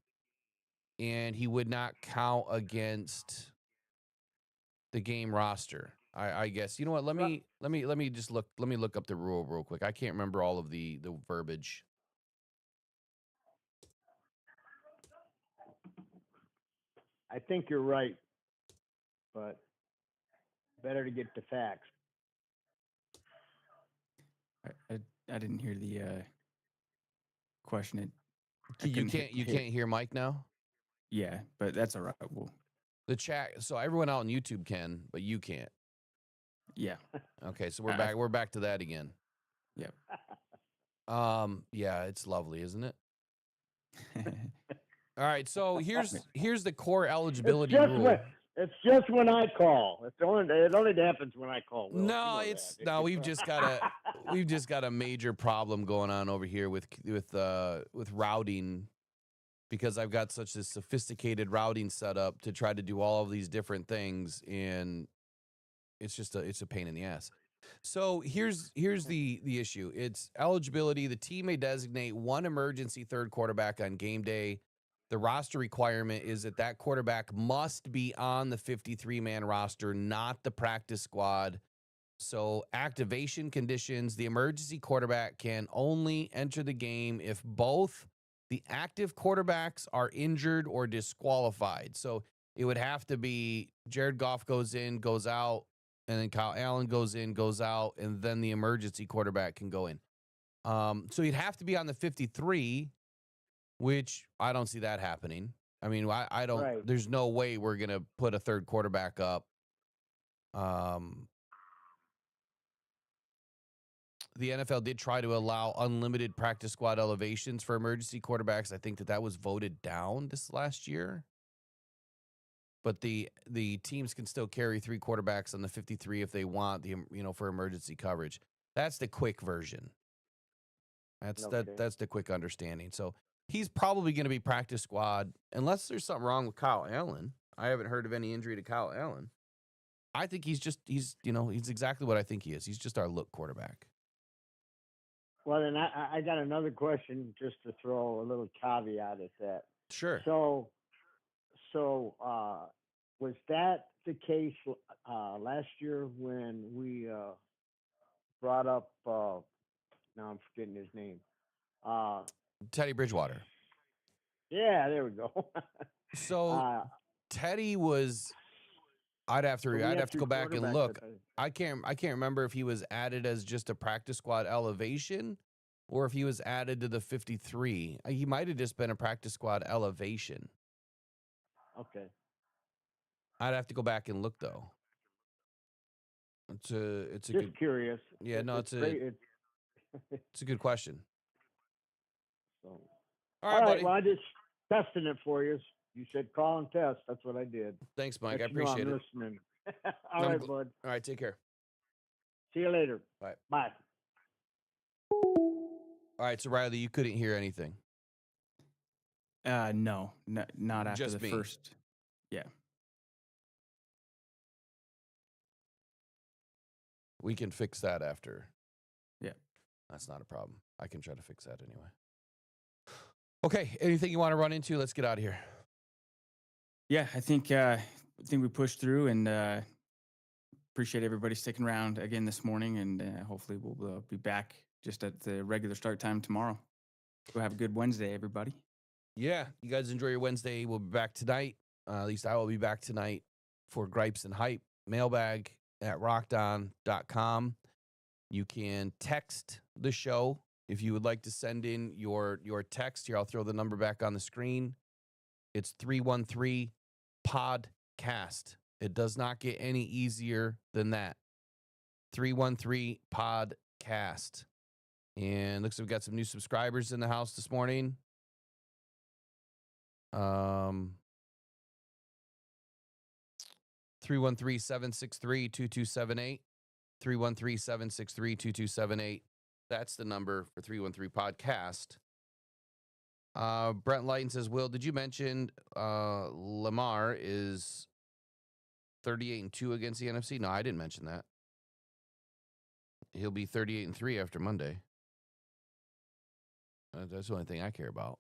and he would not count against the game roster. I guess. You know what? Let me look up the rule real quick. I can't remember all of the verbiage. I think you're right, but better to get the facts. I didn't hear the question. You can't hear Mike now? Yeah, but that's all right. The chat, so everyone out on YouTube can, but you can't. Yeah. Okay, so we're back to that again. Yep. Yeah, it's lovely, isn't it? All right, so here's the core eligibility rule. It's just when I call. It only happens when I call. Will. No, You know it's that. no. We've just got a major problem going on over here with routing, because I've got such a sophisticated routing setup to try to do all of these different things, and it's a pain in the ass. So here's the issue. It's eligibility. The team may designate one emergency third quarterback on game day. The roster requirement is that quarterback must be on the 53-man roster, not the practice squad. So activation conditions, the emergency quarterback can only enter the game if both the active quarterbacks are injured or disqualified. So it would have to be Jared Goff goes in, goes out, and then Kyle Allen goes in, goes out, and then the emergency quarterback can go in. So you'd have to be on the 53, which I don't see that happening. I mean, I don't. Right. There's no way we're gonna put a third quarterback up. The NFL did try to allow unlimited practice squad elevations for emergency quarterbacks. I think that was voted down this last year. But the teams can still carry 3 quarterbacks on the 53 if they want, for emergency coverage. That's the quick version. That's the quick understanding. So he's probably going to be practice squad unless there's something wrong with Kyle Allen. I haven't heard of any injury to Kyle Allen. I think he's exactly what I think he is. He's just our look quarterback. Well, then I got another question just to throw a little caveat at that. Sure. So was that the case last year when we brought up? Now I'm forgetting his name. Teddy Bridgewater. Yeah, there we go. So Teddy was. I'd have to go back and look. I can't remember if he was added as just a practice squad elevation or if he was added to the 53. He might have just been a practice squad elevation. Okay. I'd have to go back and look though. It's a just good, curious. Yeah, no, it's a good question. So, all right, buddy. Well, I just testing it for you. You said call and test. That's what I did. Thanks, Mike. I appreciate it. Listening. All right, bud. All right, take care. See you later. Bye. Bye. All right, so Riley, you couldn't hear anything. No, not after Just the me. first. Yeah. We can fix that after. Yeah. That's not a problem. I can try to fix that anyway. Okay, anything you want to run into? Let's get out of here. Yeah, I think we pushed through, and appreciate everybody sticking around again this morning, and hopefully we'll be back just at the regular start time tomorrow. Go have a good Wednesday, everybody. Yeah, you guys enjoy your Wednesday. We'll be back tonight. At least I will be back tonight for Gripes and Hype mailbag at rockdown.com. You can text the show if you would like to send in your text. Here, I'll throw the number back on the screen. It's 313-PODCAST. It does not get any easier than that. 313-PODCAST. And looks like we've got some new subscribers in the house this morning. 313-763-2278. 313-763-2278. That's the number for 313-PODCAST. Brent Lighton says, Will, did you mention Lamar is 38-2 against the NFC? No, I didn't mention that. He'll be 38-3 after Monday. That's the only thing I care about.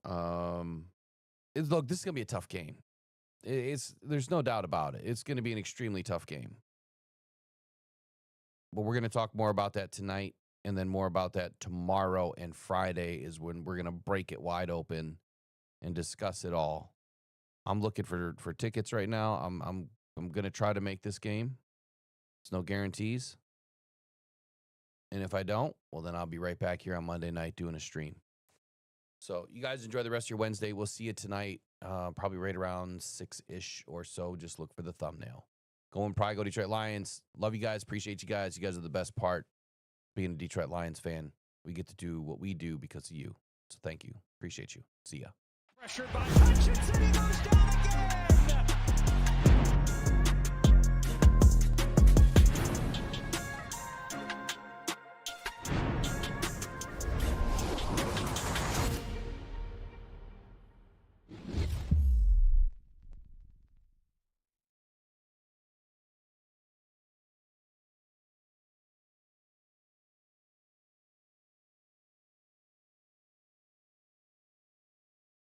Look, this is going to be a tough game. There's no doubt about it. It's going to be an extremely tough game. But we're going to talk more about that tonight, and then more about that tomorrow, and Friday is when we're going to break it wide open and discuss it all. I'm looking for tickets right now. I'm going to try to make this game. There's no guarantees. And if I don't, well, then I'll be right back here on Monday night doing a stream. So you guys enjoy the rest of your Wednesday. We'll see you tonight, probably right around 6-ish or so. Just look for the thumbnail. Go Detroit Lions. Love you guys. Appreciate you guys. You guys are the best part being a Detroit Lions fan. We get to do what we do because of you. So thank you. Appreciate you. See ya. Pressured by Hutchinson, he goes down